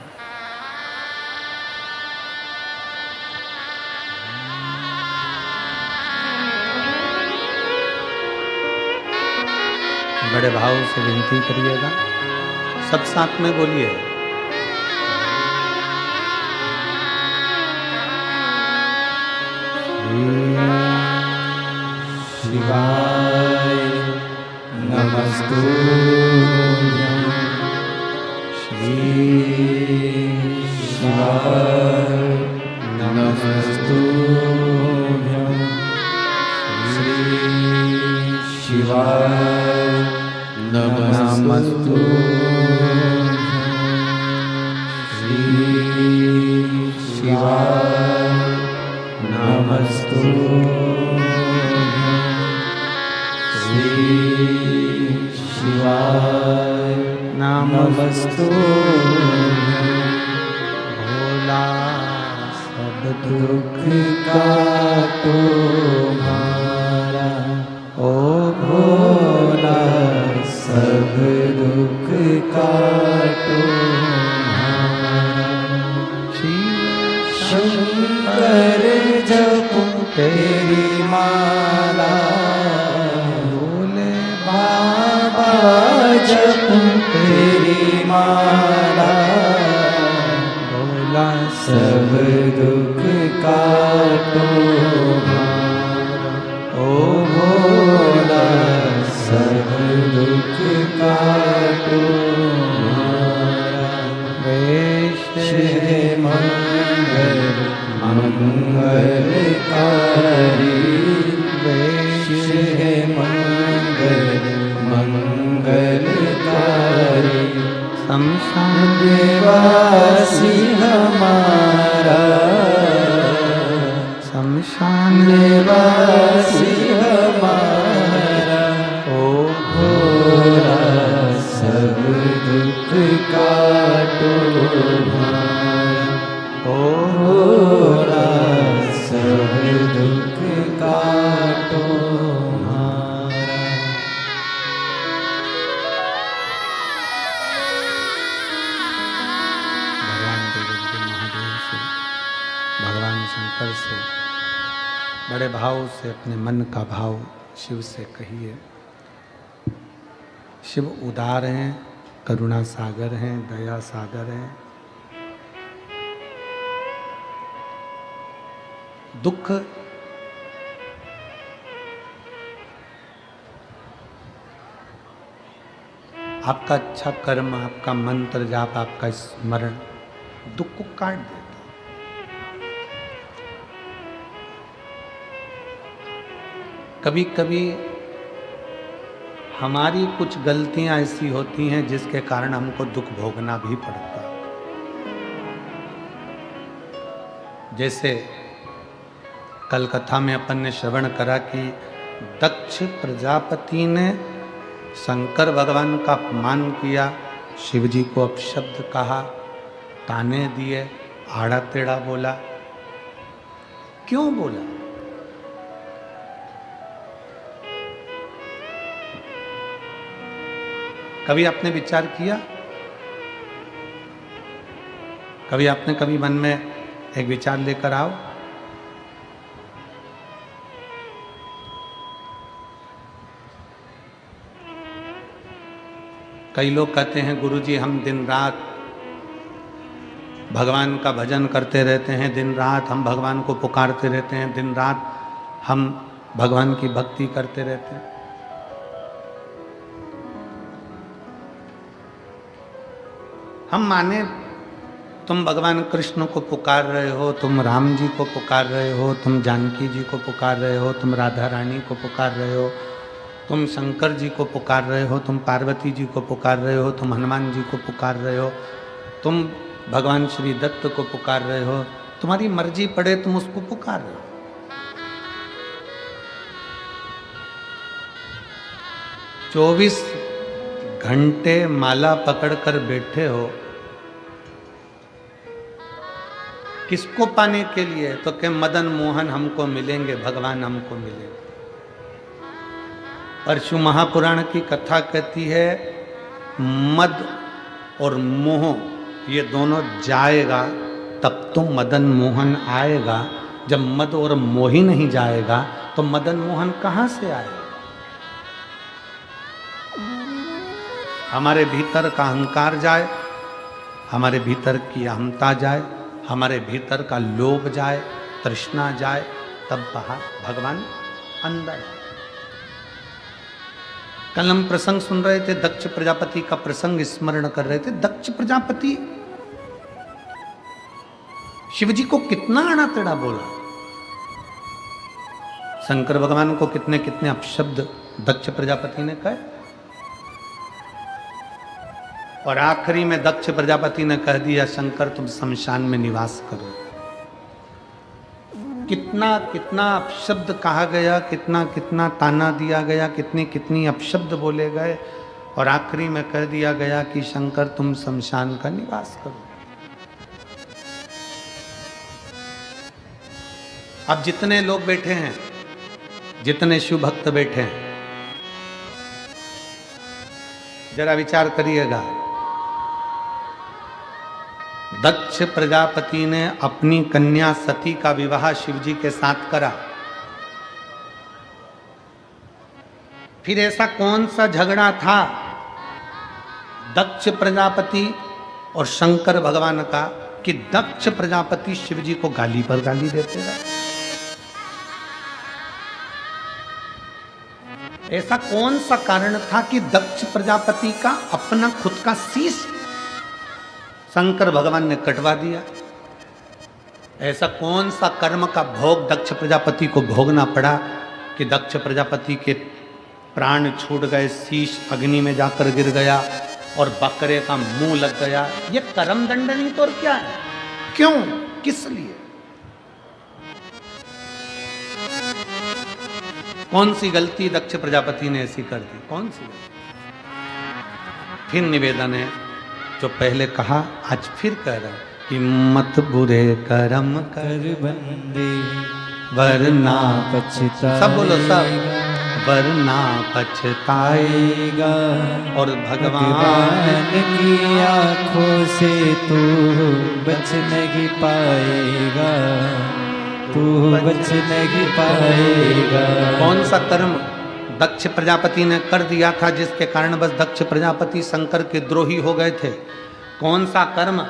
बड़े भाव से विनती करिएगा, सब साथ में बोलिए। शिवाय नमस्तुभ्यं, श्री शिवाय नमस्तुभ्यं, श्री शिवाय नमस्तुभ्यं, श्री शिवाय नमस्तुभ्यं, श्री शिवाय नमस्तुभ्यं। भोला सब दुख काटो हमारा, ओ भोला सब दुख काटो हमारा। शंकर जपो तेरी माला, भोले बाबा जपो तेरी माला, भोला सब दुख काटो हमारा, ओ भोला सब दुख काटो हमारा। वेश है मंगल मंगलकारी, वेश है मंगल मंगलकारी। शमशान निवासी हमारा, शमशान निवासी हमारा, ओ भोला सब दुख काटो हमारा, ओ भोला सब दुख काटो हमारा। भगवान देवाधिदेव महादेव से, भगवान शंकर से बड़े भाव से अपने मन का भाव शिव से कहिए। शिव उदार हैं, करुणा सागर हैं, दया सागर हैं। दुख आपका अच्छा कर्म, आपका मंत्र जाप, आपका स्मरण दुख को काट देता। कभी कभी हमारी कुछ गलतियां ऐसी होती हैं जिसके कारण हमको दुख भोगना भी पड़ता है। जैसे कल कथा में अपन ने श्रवण करा कि दक्ष प्रजापति ने शंकर भगवान का अपमान किया, शिव जी को अपशब्द कहा, ताने दिए, आड़ा टेढ़ा बोला। क्यों बोला? कभी आपने विचार किया? कभी मन में एक विचार लेकर आओ। कई लोग कहते हैं गुरुजी हम दिन रात भगवान का भजन करते रहते हैं, दिन रात हम भगवान को पुकारते रहते हैं, दिन रात हम भगवान की भक्ति करते रहते हैं। हम माने तुम भगवान कृष्ण को पुकार रहे हो, तुम राम जी को पुकार रहे हो, तुम जानकी जी को पुकार रहे हो, तुम राधा रानी को पुकार रहे हो, तुम शंकर जी को पुकार रहे हो, तुम पार्वती जी को पुकार रहे हो, तुम हनुमान जी को पुकार रहे हो, तुम भगवान श्री दत्त को पुकार रहे हो, तुम्हारी मर्जी पड़े तुम उसको पुकार रहे हो। 24 घंटे माला पकड़कर बैठे हो, किसको पाने के लिए? तो कि मदन मोहन हमको मिलेंगे, भगवान हमको मिलेंगे। परशु महापुराण की कथा कहती है मद और मोह ये दोनों जाएगा तब तो मदन मोहन आएगा। जब मद और मोह ही नहीं जाएगा तो मदन मोहन कहां से आएगा? हमारे भीतर का अहंकार जाए, हमारे भीतर की अहमता जाए, हमारे भीतर का लोभ जाए, तृष्णा जाए, तब भगवान अंदर है। कल हम प्रसंग सुन रहे थे, दक्ष प्रजापति का प्रसंग स्मरण कर रहे थे। दक्ष प्रजापति शिवजी को कितना आड़ा टेढ़ा बोला, शंकर भगवान को कितने कितने अपशब्द दक्ष प्रजापति ने कहे, और आखिरी में दक्ष प्रजापति ने कह दिया शंकर तुम शमशान में निवास करो। कितना कितना अपशब्द कहा गया, कितना कितना ताना दिया गया, कितनी कितनी अपशब्द बोले गए, और आखिरी में कह दिया गया कि शंकर तुम शमशान का निवास करो। अब जितने लोग बैठे हैं, जितने शिव भक्त बैठे हैं, जरा विचार करिएगा। दक्ष प्रजापति ने अपनी कन्या सती का विवाह शिवजी के साथ करा। फिर ऐसा कौन सा झगड़ा था दक्ष प्रजापति और शंकर भगवान का कि दक्ष प्रजापति शिवजी को गाली पर गाली देते रहे? ऐसा कौन सा कारण था कि दक्ष प्रजापति का अपना खुद का शीश शंकर भगवान ने कटवा दिया? ऐसा कौन सा कर्म का भोग दक्ष प्रजापति को भोगना पड़ा कि दक्ष प्रजापति के प्राण छूट गए, शीश अग्नि में जाकर गिर गया और बकरे का मुंह लग गया? ये कर्म दंड नहीं तो और क्या है? क्यों, किस लिए? कौन सी गलती दक्ष प्रजापति ने ऐसी कर दी? कौन सी गलती? फिर निवेदन है, जो पहले कहा आज फिर कह रहा है कि मत बुरे कर्म कर बंदे वरना पछताएगा, सब बोलो सब, वरना पछताएगा और भगवान की आंखों से तू बच नहीं पाएगा, तू बच नहीं पाएगा। कौन सा कर्म दक्ष प्रजापति ने कर दिया था जिसके कारण बस दक्ष प्रजापति शंकर के द्रोही हो गए थे? कौन सा कर्म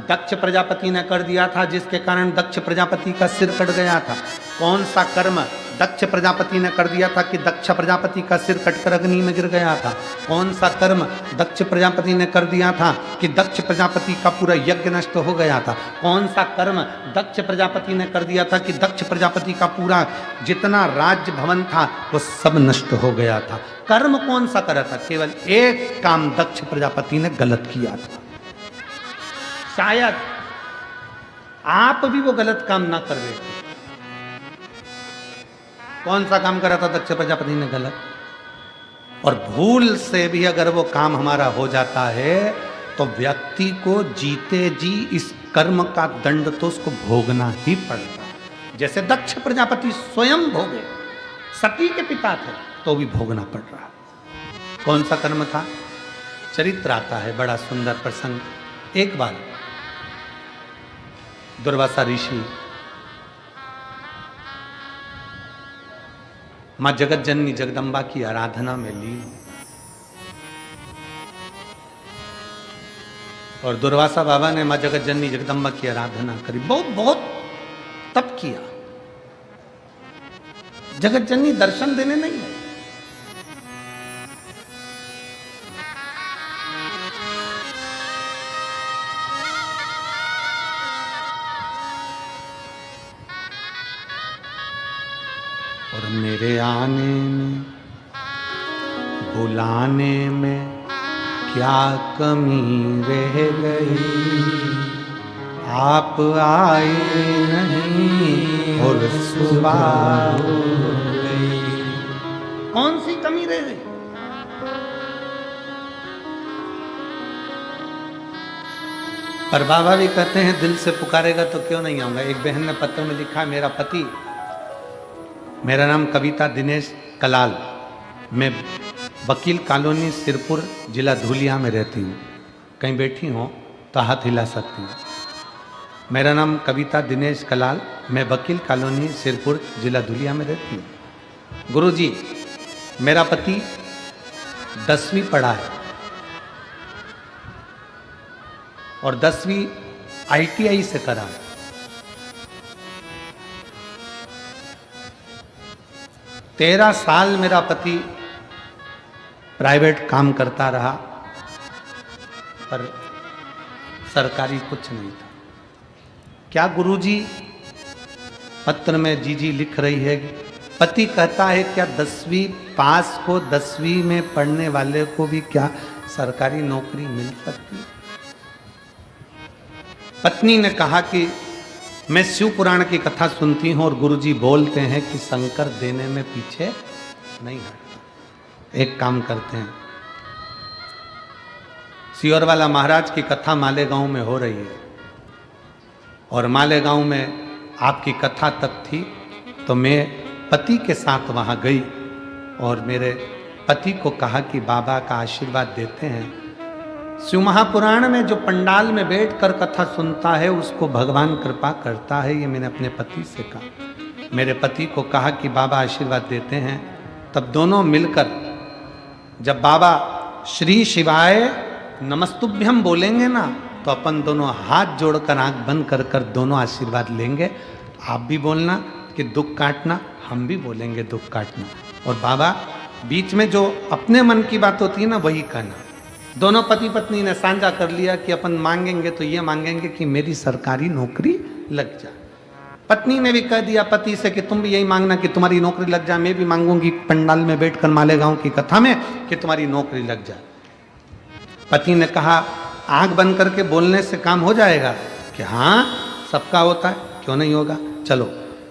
दक्ष प्रजापति ने कर दिया था जिसके कारण दक्ष प्रजापति का सिर कट गया था? कौन सा कर्म दक्ष प्रजापति ने कर दिया था कि दक्ष प्रजापति का सिर कटकर अग्नि में गिर गया था? कौन सा कर्म दक्ष प्रजापति ने कर दिया था कि दक्ष प्रजापति का पूरा यज्ञ नष्ट हो गया था? कौन सा कर्म दक्ष प्रजापति ने कर दिया था कि दक्ष प्रजापति का पूरा जितना राज्य भवन था वो सब नष्ट हो गया था? कर्म कौन सा करा था? केवल एक काम दक्ष प्रजापति ने गलत किया था। शायद आप भी वो गलत काम ना कर रहे थे। कौन सा काम करा था दक्ष प्रजापति ने गलत? और भूल से भी अगर वो काम हमारा हो जाता है तो व्यक्ति को जीते जी इस कर्म का दंड तो उसको भोगना ही पड़ता है। जैसे दक्ष प्रजापति स्वयं भोगे, सती के पिता थे तो भी भोगना पड़ रहा। कौन सा कर्म था? चरित्र आता है, बड़ा सुंदर प्रसंग। एक बार दुर्वासा ऋषि मां जगत जननी जगदम्बा की आराधना में लीन, और दुर्वासा बाबा ने मां जगत जननी जगदम्बा की आराधना करी, बहुत बहुत तप किया। जगत जननी दर्शन देने नहीं है, और मेरे आने में बुलाने में क्या कमी रह गई, आप आए नहीं और सुबह हो गई। कौन सी कमी रह गई? पर बाबा भी कहते हैं दिल से पुकारेगा तो क्यों नहीं आऊंगा। एक बहन ने पत्र में लिखा, मेरा पति, मेरा नाम कविता दिनेश कलाल, मैं वकील कॉलोनी सिरपुर जिला धुलिया में रहती हूँ। कहीं बैठी हो तो हाथ हिला सकती हूँ। मेरा नाम कविता दिनेश कलाल, मैं वकील कॉलोनी सिरपुर जिला धुलिया में रहती हूँ। गुरुजी, मेरा पति 10वीं पढ़ा है और 10वीं ITI से करा है। तेरह साल मेरा पति प्राइवेट काम करता रहा, पर सरकारी कुछ नहीं था। क्या गुरुजी पत्र में जीजी लिख रही है, पति कहता है क्या 10वीं पास को 10वीं में पढ़ने वाले को भी क्या सरकारी नौकरी मिल सकती है? पत्नी ने कहा कि मैं शिव पुराण की कथा सुनती हूं और गुरुजी बोलते हैं कि शंकर देने में पीछे नहीं हटता। एक काम करते हैं, सियोरवाला महाराज की कथा मालेगांव में हो रही है और मालेगांव में आपकी कथा तक थी, तो मैं पति के साथ वहां गई और मेरे पति को कहा कि बाबा का आशीर्वाद देते हैं। शिव महापुराण में जो पंडाल में बैठकर कथा सुनता है उसको भगवान कृपा करता है, ये मैंने अपने पति से कहा। मेरे पति को कहा कि बाबा आशीर्वाद देते हैं। तब दोनों मिलकर जब बाबा श्री शिवाय नमस्तुभ्यम बोलेंगे ना, तो अपन दोनों हाथ जोड़कर आंख बंद कर कर दोनों आशीर्वाद लेंगे। आप भी बोलना कि दुख काटना, हम भी बोलेंगे दुख काटना। और बाबा बीच में जो अपने मन की बात होती है ना वही कहना। दोनों पति पत्नी ने साझा कर लिया कि अपन मांगेंगे तो ये मांगेंगे कि मेरी सरकारी नौकरी लग जाए। पत्नी ने भी कह दिया पति से कि तुम भी यही मांगना कि तुम्हारी नौकरी लग जाए। मैं भी मांगूंगी पंडाल में बैठकर मालेगांव की कथा में कि तुम्हारी नौकरी लग जाए। पति ने कहा आंख बंद करके बोलने से काम हो जाएगा कि हाँ सबका होता है, क्यों नहीं होगा। चलो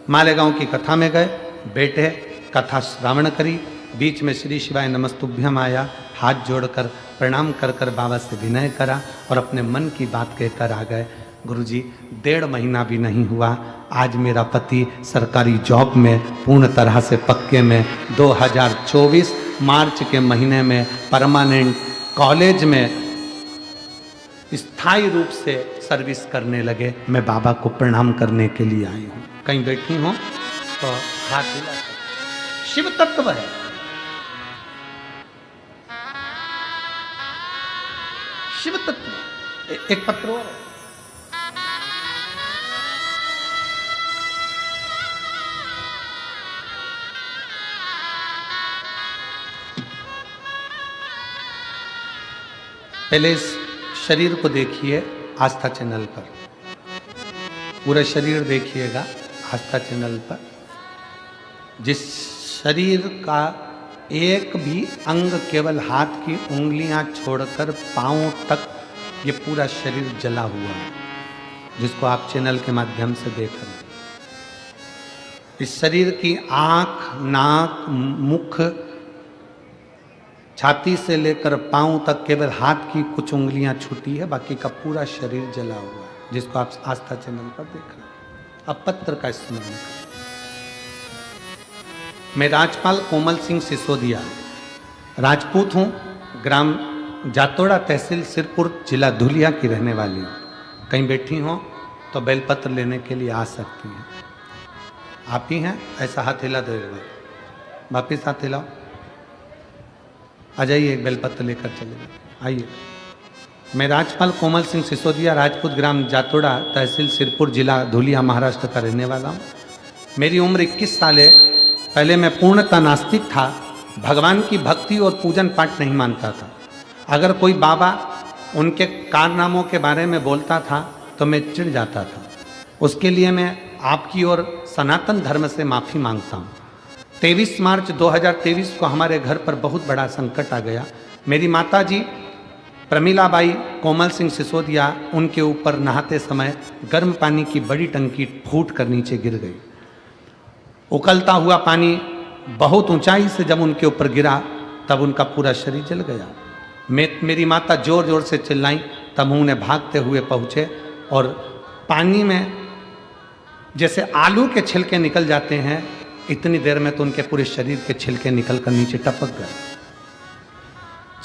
मालेगांव की कथा में गए, बैठे, कथा श्रावण करी। बीच में श्री शिवाय नमस्तुभ्यम आया, हाथ जोड़कर प्रणाम कर कर बाबा से विनय करा और अपने मन की बात कहकर आ गए। गुरुजी 1.5 महीना भी नहीं हुआ, आज मेरा पति सरकारी जॉब में पूर्ण तरह से पक्के में 2024 मार्च के महीने में परमानेंट कॉलेज में स्थायी रूप से सर्विस करने लगे। मैं बाबा को प्रणाम करने के लिए आई हूँ। कहीं बैठी हूँ तो हाथ हिला। शिव तत्व है। शिव तत्व। एक पत्र और है। पहले इस शरीर को देखिए आस्था चैनल पर, पूरा शरीर देखिएगा आस्था चैनल पर। जिस शरीर का एक भी अंग, केवल हाथ की उंगलियां छोड़कर पांव तक ये पूरा शरीर जला हुआ है, जिसको आप चैनल के माध्यम से देख रहे हैं। इस शरीर की आंख, नाक, मुख, छाती से लेकर पांव तक केवल हाथ की कुछ उंगलियां छूटी है, बाकी का पूरा शरीर जला हुआ है, जिसको आप आस्था चैनल पर देख रहे हैं। अब पत्र का स्मरण करें। मैं राजपाल कोमल सिंह सिसोदिया राजपूत हूँ, ग्राम जातोड़ा, तहसील सिरपुर, जिला धुलिया की रहने वाली हूँ। कहीं बैठी हो तो बेलपत्र लेने के लिए आ सकती हैं। आप ही हैं? ऐसा हाथ हिला दो, एक बार वापिस हाथ हिलाओ। आ जाइए, एक बेलपत्र लेकर चले जाइए। आइए। मैं राजपाल कोमल सिंह सिसोदिया राजपूत, ग्राम जातोड़ा, तहसील सिरपुर, जिला धुलिया, महाराष्ट्र का रहने वाला हूँ। मेरी उम्र 21 साल है। पहले मैं पूर्णतः नास्तिक था, भगवान की भक्ति और पूजन पाठ नहीं मानता था। अगर कोई बाबा उनके कारनामों के बारे में बोलता था तो मैं चिढ़ जाता था। उसके लिए मैं आपकी और सनातन धर्म से माफ़ी मांगता हूँ। 23 मार्च 2023 को हमारे घर पर बहुत बड़ा संकट आ गया। मेरी माता जी प्रमिलाबाई कोमल सिंह सिसोदिया, उनके ऊपर नहाते समय गर्म पानी की बड़ी टंकी फूट कर नीचे गिर गई। उकलता हुआ पानी बहुत ऊंचाई से जब उनके ऊपर गिरा तब उनका पूरा शरीर जल गया। मेरी माता जोर जोर से चिल्लाई, तब उन्हें भागते हुए पहुँचे और पानी में जैसे आलू के छिलके निकल जाते हैं, इतनी देर में तो उनके पूरे शरीर के छिलके निकलकर नीचे टपक गए।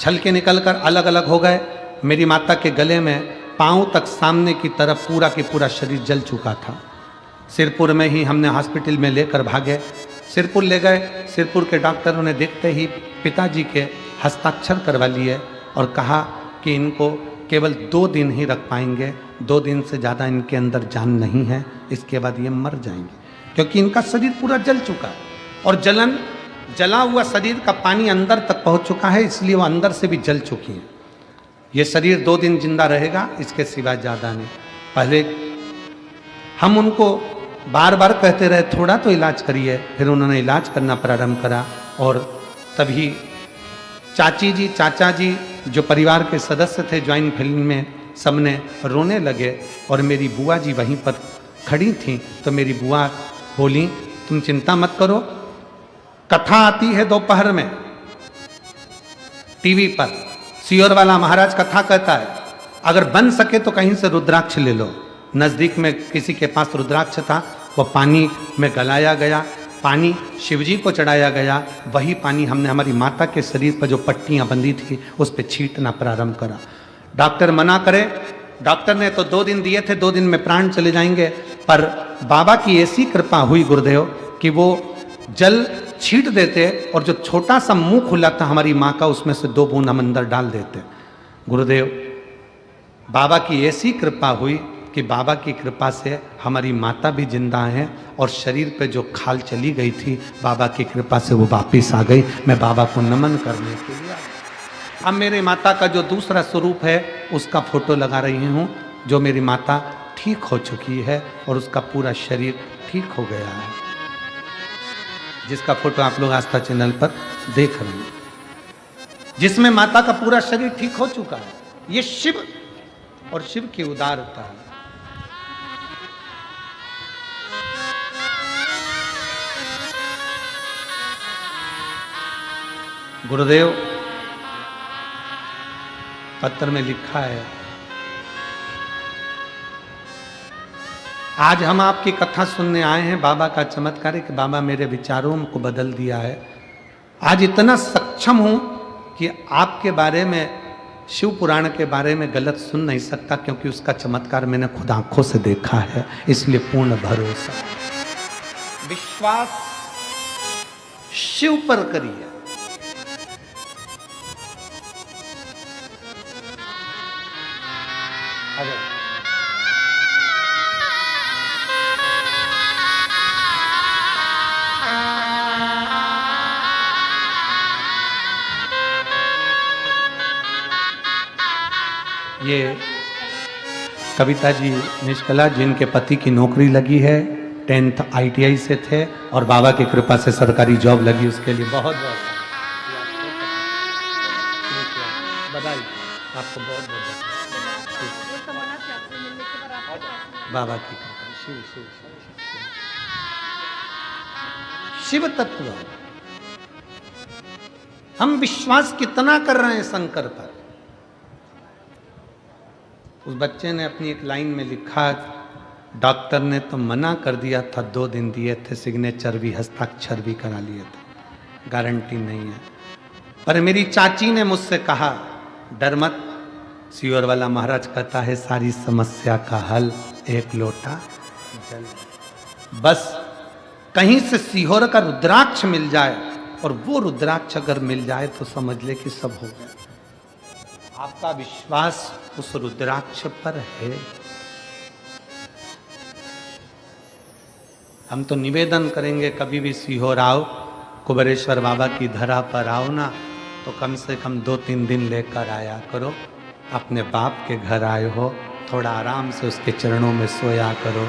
छिलके निकलकर अलग अलग हो गए। मेरी माता के गले में पांव तक सामने की तरफ पूरा के पूरा शरीर जल चुका था। सिरपुर में ही हमने हॉस्पिटल में लेकर भागे। सिरपुर ले गए। सिरपुर के डॉक्टरों ने देखते ही पिताजी के हस्ताक्षर करवा लिए और कहा कि इनको केवल 2 दिन ही रख पाएंगे, 2 दिन से ज़्यादा इनके अंदर जान नहीं है, इसके बाद ये मर जाएंगे, क्योंकि इनका शरीर पूरा जल चुका है और जला हुआ शरीर का पानी अंदर तक पहुंच चुका है, इसलिए वो अंदर से भी जल चुकी है। ये शरीर 2 दिन जिंदा रहेगा, इसके सिवाय ज़्यादा नहीं। पहले हम उनको बार बार कहते रहे थोड़ा तो इलाज करिए, फिर उन्होंने इलाज करना प्रारंभ करा और तभी चाची जी, चाचा जी जो परिवार के सदस्य थे ज्वाइंट फैमिली में, सबने रोने लगे और मेरी बुआ जी वहीं पर खड़ी थी। तो मेरी बुआ बोली, तुम चिंता मत करो, कथा आती है दोपहर में टीवी पर, सियोर वाला महाराज कथा कहता है, अगर बन सके तो कहीं से रुद्राक्ष ले लो। नज़दीक में किसी के पास रुद्राक्ष था, वो पानी में गलाया गया, पानी शिवजी को चढ़ाया गया। वही पानी हमने हमारी माता के शरीर पर जो पट्टियां बंधी थी उस पर छींटना प्रारंभ करा। डॉक्टर मना करे, डॉक्टर ने तो 2 दिन दिए थे, 2 दिन में प्राण चले जाएंगे, पर बाबा की ऐसी कृपा हुई गुरुदेव कि वो जल छींट देते और जो छोटा सा मुंह खुला था हमारी माँ का, उसमें से 2 बूंद हम अंदर डाल देते। गुरुदेव बाबा की ऐसी कृपा हुई कि बाबा की कृपा से हमारी माता भी जिंदा हैं और शरीर पे जो खाल चली गई थी बाबा की कृपा से वो वापिस आ गई। मैं बाबा को नमन करने के लिए अब मेरे माता का जो दूसरा स्वरूप है उसका फोटो लगा रही हूँ, जो मेरी माता ठीक हो चुकी है और उसका पूरा शरीर ठीक हो गया है, जिसका फोटो आप लोग आस्था चैनल पर देख रहे हैं, जिसमें माता का पूरा शरीर ठीक हो चुका है। ये शिव और शिव की उदारता है। गुरुदेव पत्र में लिखा है, आज हम आपकी कथा सुनने आए हैं। बाबा का चमत्कार है कि बाबा मेरे विचारों को बदल दिया है। आज इतना सक्षम हूं कि आपके बारे में, शिव पुराण के बारे में गलत सुन नहीं सकता, क्योंकि उसका चमत्कार मैंने खुद आंखों से देखा है, इसलिए पूर्ण भरोसा विश्वास शिव पर करिए। ये कविता जी निष्कला, जिनके पति की नौकरी लगी है, 10th ITI से थे और बाबा की कृपा से सरकारी जॉब लगी, उसके लिए बहुत बहुत बधाई, आपको बहुत बहुत बाबा की कृपा। शिव शिव शिव तत्व हम विश्वास कितना कर रहे हैं शंकर पर। उस बच्चे ने अपनी एक लाइन में लिखा, डॉक्टर ने तो मना कर दिया था, 2 दिन दिए थे, सिग्नेचर भी हस्ताक्षर भी करा लिए थे, गारंटी नहीं है। पर मेरी चाची ने मुझसे कहा, डर मत, सियोर वाला महाराज कहता है सारी समस्या का हल 1 लोटा जल। बस कहीं से सीहोर का रुद्राक्ष मिल जाए, और वो रुद्राक्ष अगर मिल जाए तो समझ ले कि सब हो गया। आपका विश्वास उस रुद्राक्ष पर है। हम तो निवेदन करेंगे, कभी भी सीहोर आओ, कुबेरेश्वर बाबा की धरा पर आओ ना, तो कम से कम 2-3 दिन लेकर आया करो। अपने बाप के घर आए हो, थोड़ा आराम से उसके चरणों में सोया करो,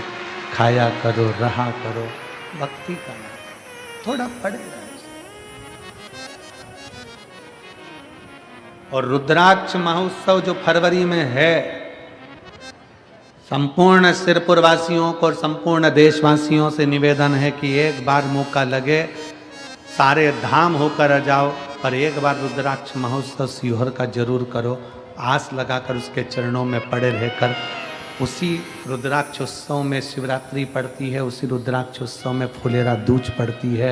खाया करो, रहा करो, भक्ति करना। थोड़ा पड़े रहे। और रुद्राक्ष महोत्सव जो फरवरी में है, संपूर्ण सिरपुर वासियों को और संपूर्ण देशवासियों से निवेदन है कि एक बार मौका लगे, सारे धाम होकर जाओ, पर एक बार रुद्राक्ष महोत्सव सीहोर का जरूर करो। आस लगाकर उसके चरणों में पड़े रहकर, उसी रुद्राक्ष उत्सव में शिवरात्रि पड़ती है, उसी रुद्राक्ष उत्सव में फुलेरा दूज पड़ती है।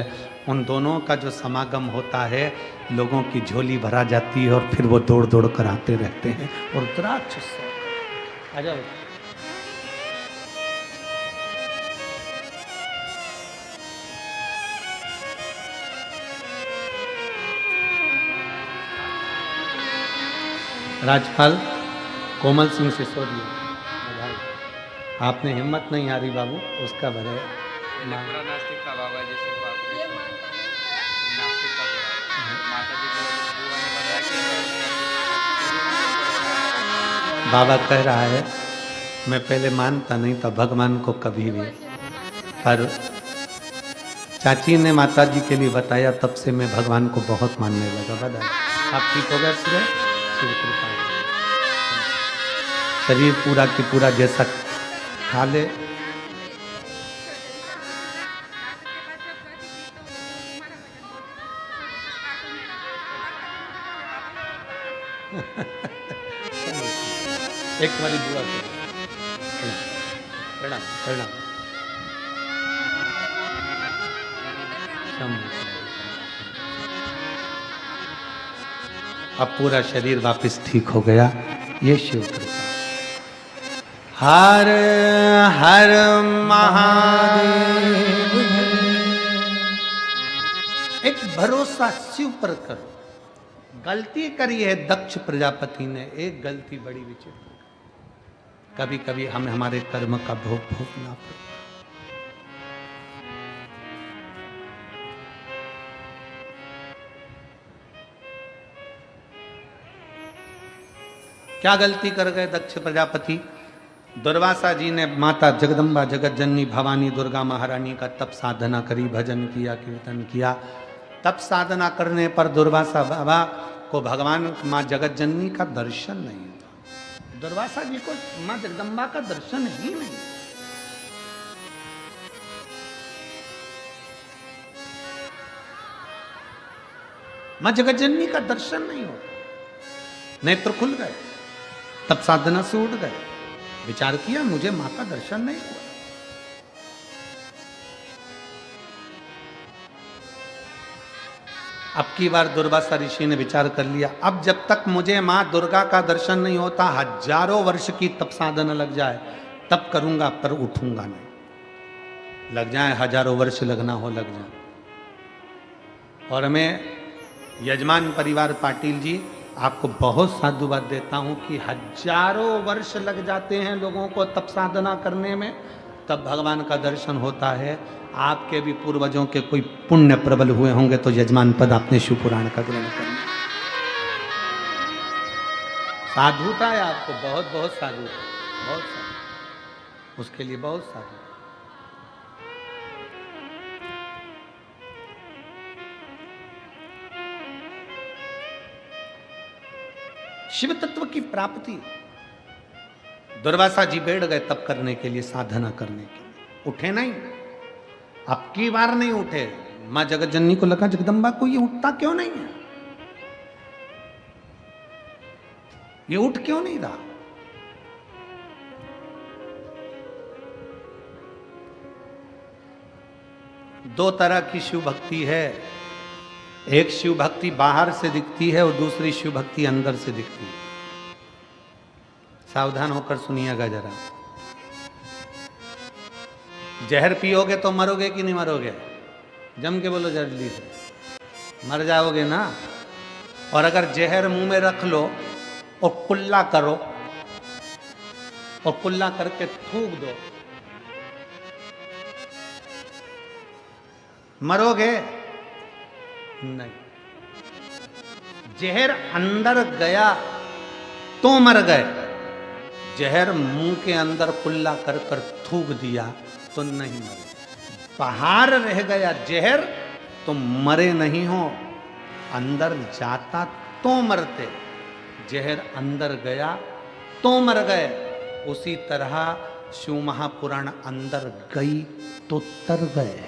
उन दोनों का जो समागम होता है, लोगों की झोली भरा जाती है और फिर वो दौड़ दौड़ कर आते रहते हैं। और रुद्राक्ष उत्सव आ जाओ। राजपाल कोमल सिंह सिसोदिया, आपने हिम्मत नहीं हारी बाबू, उसका भरे पूरा नास्तिक का बाबा जैसे नास्तिक का माता जी को बुआ ने बताया कि बाबा कह रहा है, मैं पहले मानता नहीं था भगवान को कभी भी, पर चाची ने माता जी के लिए बताया, तब से मैं भगवान को बहुत मानने लगा। बता आप ठीक हो गए? शिव कृपा, शरीर पूरा की पूरा जैसा खा ले। एक बारी दुआ करो। प्रणाम प्रणाम। अब पूरा शरीर वापस ठीक हो गया। ये शिव कृपा। हर हर महादेव। एक भरोसा शिव पर करो। गलती करी है दक्ष प्रजापति ने, एक गलती बड़ी विचित्र। कभी कभी हमें हमारे कर्म का भोग भोगना पड़े। क्या गलती कर गए दक्ष प्रजापति? दुर्वासा जी ने माता जगदम्बा जगत जननी भवानी दुर्गा महारानी का तप साधना करी, भजन किया, कीर्तन किया। तप साधना करने पर दुर्वासा बाबा को भगवान माँ जगत जननी का दर्शन नहीं था। दुर्वासा जी को माँ जगदम्बा का दर्शन ही नहीं। माँ जगत जननी का दर्शन नहीं होता। नेत्र खुल गए, तब साधना से उठ गए, विचार किया मुझे मां का दर्शन नहीं हुआ। अब की बार दुर्वासा ऋषि ने विचार कर लिया, अब जब तक मुझे मां दुर्गा का दर्शन नहीं होता, हजारों वर्ष की तप साधना लग जाए तब करूंगा, पर उठूंगा नहीं। लग जाए हजारों वर्ष, लगना हो लग जाए। और मैं यजमान परिवार पाटिल जी आपको बहुत साधुवाद देता हूं कि हजारों वर्ष लग जाते हैं लोगों को तप साधना करने में, तब भगवान का दर्शन होता है। आपके भी पूर्वजों के कोई पुण्य प्रबल हुए होंगे तो यजमान पद आपने शिव पुराण का ग्रहण करना। साधुता है आपको, बहुत बहुत साधुता, बहुत साधु, उसके लिए बहुत साधु। शिव तत्व की प्राप्ति। दुर्वासा जी बैठ गए तप करने के लिए, साधना करने के लिए, उठे नहीं। अब की बार नहीं उठे। मां जगत जननी को लगा जगदम्बा को ये उठता क्यों नहीं है, ये उठ क्यों नहीं रहा। दो तरह की शिव भक्ति है, एक शिव भक्ति बाहर से दिखती है और दूसरी शिव भक्ति अंदर से दिखती है। सावधान होकर सुनिएगा जरा। जहर पियोगे तो मरोगे कि नहीं मरोगे? जम के बोलो जल्दी से, मर जाओगे ना। और अगर जहर मुंह में रख लो और कुल्ला करो और कुल्ला करके थूक दो, मरोगे नहीं। जहर अंदर गया तो मर गए, जहर मुंह के अंदर कुल्ला कर कर थूक दिया तो नहीं मरे। बाहर रह गया जहर तुम मरे नहीं हो, अंदर जाता तो मरते, जहर अंदर गया तो मर गए। उसी तरह शिव महापुराण अंदर गई तो तर गए,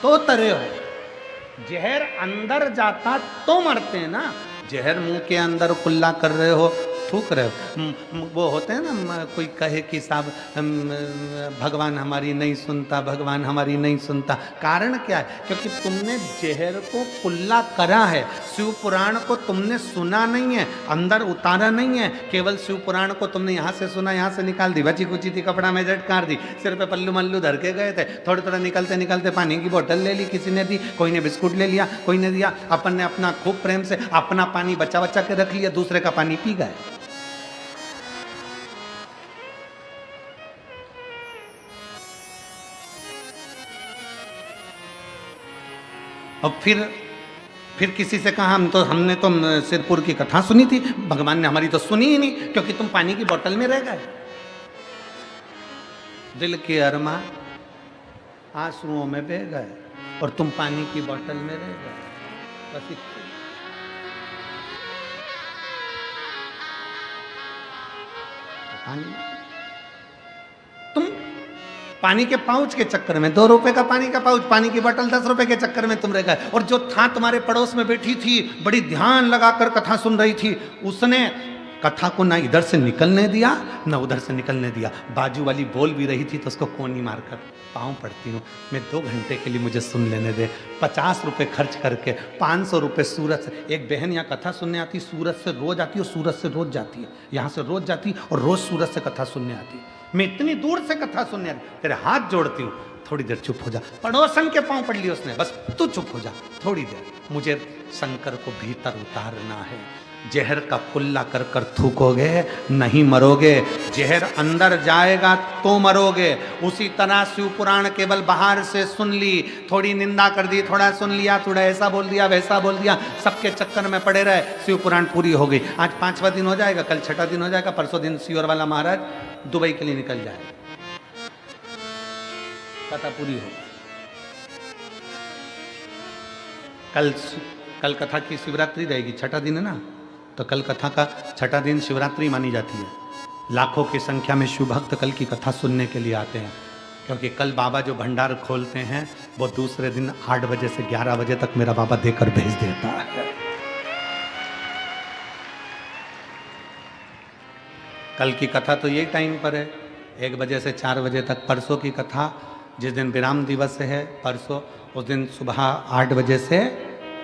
तो तरे हो। जहर अंदर जाता तो मरते हैं ना, जहर मुंह के अंदर कुल्ला कर रहे हो, थूक रहे हो। वो होते हैं ना, कोई कहे कि साहब भगवान हमारी नहीं सुनता, भगवान हमारी नहीं सुनता। कारण क्या है? क्योंकि तुमने जहर को कुल्ला करा है, शिव पुराण को तुमने सुना नहीं है, अंदर उतारा नहीं है। केवल शिव पुराण को तुमने यहाँ से सुना, यहाँ से निकाल दी, बची कुची थी कपड़ा में झटकार दी, सिर पे पल्लू मल्लू धर के गए थे, थोड़े थोड़ा निकलते निकलते पानी की बोतल ले ली, किसी ने दी, कोई ने बिस्कुट ले लिया, कोई ने दिया। अपन ने अपना खूब प्रेम से अपना पानी बचा बचा के रख लिया, दूसरे का पानी पी गए। और फिर किसी से कहा हमने तो सिरपुर की कथा सुनी थी, भगवान ने हमारी तो सुनी ही नहीं, क्योंकि तुम पानी की बोतल में रह गए। दिल के अरमा आंसुओं में बह गए और तुम पानी की बोतल में रह गए। बस तुम पानी के पाउच के चक्कर में, 2 रुपए का पानी का पाउच, पानी की बोतल 10 रुपए के चक्कर में तुम रह गए। और जो था तुम्हारे पड़ोस में बैठी थी, बड़ी ध्यान लगाकर कथा सुन रही थी, उसने कथा को ना इधर से निकलने दिया ना उधर से निकलने दिया। बाजू वाली बोल भी रही थी तो उसको कोनी मारकर पाँव पड़ती हूँ, मैं 2 घंटे के लिए मुझे सुन लेने दे। 50 रुपए खर्च करके 500 रुपए सूरत से। एक बहन यहाँ कथा सुनने आती, सूरत से रोज आती है, सूरत से रोज जाती है, यहाँ से रोज जाती और रोज सूरत से कथा सुनने आती। मैं इतनी दूर से कथा सुनने आती, तेरे हाथ जोड़ती हूँ, थोड़ी देर चुप हो जा। पड़ोसन के पाँव पड़ लिए उसने, बस तू चुप हो जा थोड़ी देर, मुझे शंकर को भीतर उतारना है। जहर का कुल्ला कर कर थूकोगे नहीं मरोगे, जहर अंदर जाएगा तो मरोगे। उसी तरह शिव पुराण केवल बाहर से सुन ली, थोड़ी निंदा कर दी, थोड़ा सुन लिया, थोड़ा ऐसा बोल दिया वैसा बोल दिया, सबके चक्कर में पड़े रहे। शिव पुराण पूरी हो गई, आज 5वां दिन हो जाएगा, कल 6ठा दिन हो जाएगा, परसों दिन सियोर वाला महाराज दुबई के लिए निकल जाएगा, कथा पूरी हो। कल कथा की शिवरात्रि रहेगी, 6ठा दिन है ना, तो कल कथा का 6ठा दिन शिवरात्रि मानी जाती है। लाखों की संख्या में शिव भक्त कल की कथा सुनने के लिए आते हैं, क्योंकि कल बाबा जो भंडार खोलते हैं वो दूसरे दिन 8 बजे से 11 बजे तक मेरा बाबा देकर भेज देता है। कल की कथा तो यही टाइम पर है, 1 बजे से 4 बजे तक। परसों की कथा जिस दिन विराम दिवस है परसों, उस दिन सुबह 8 बजे से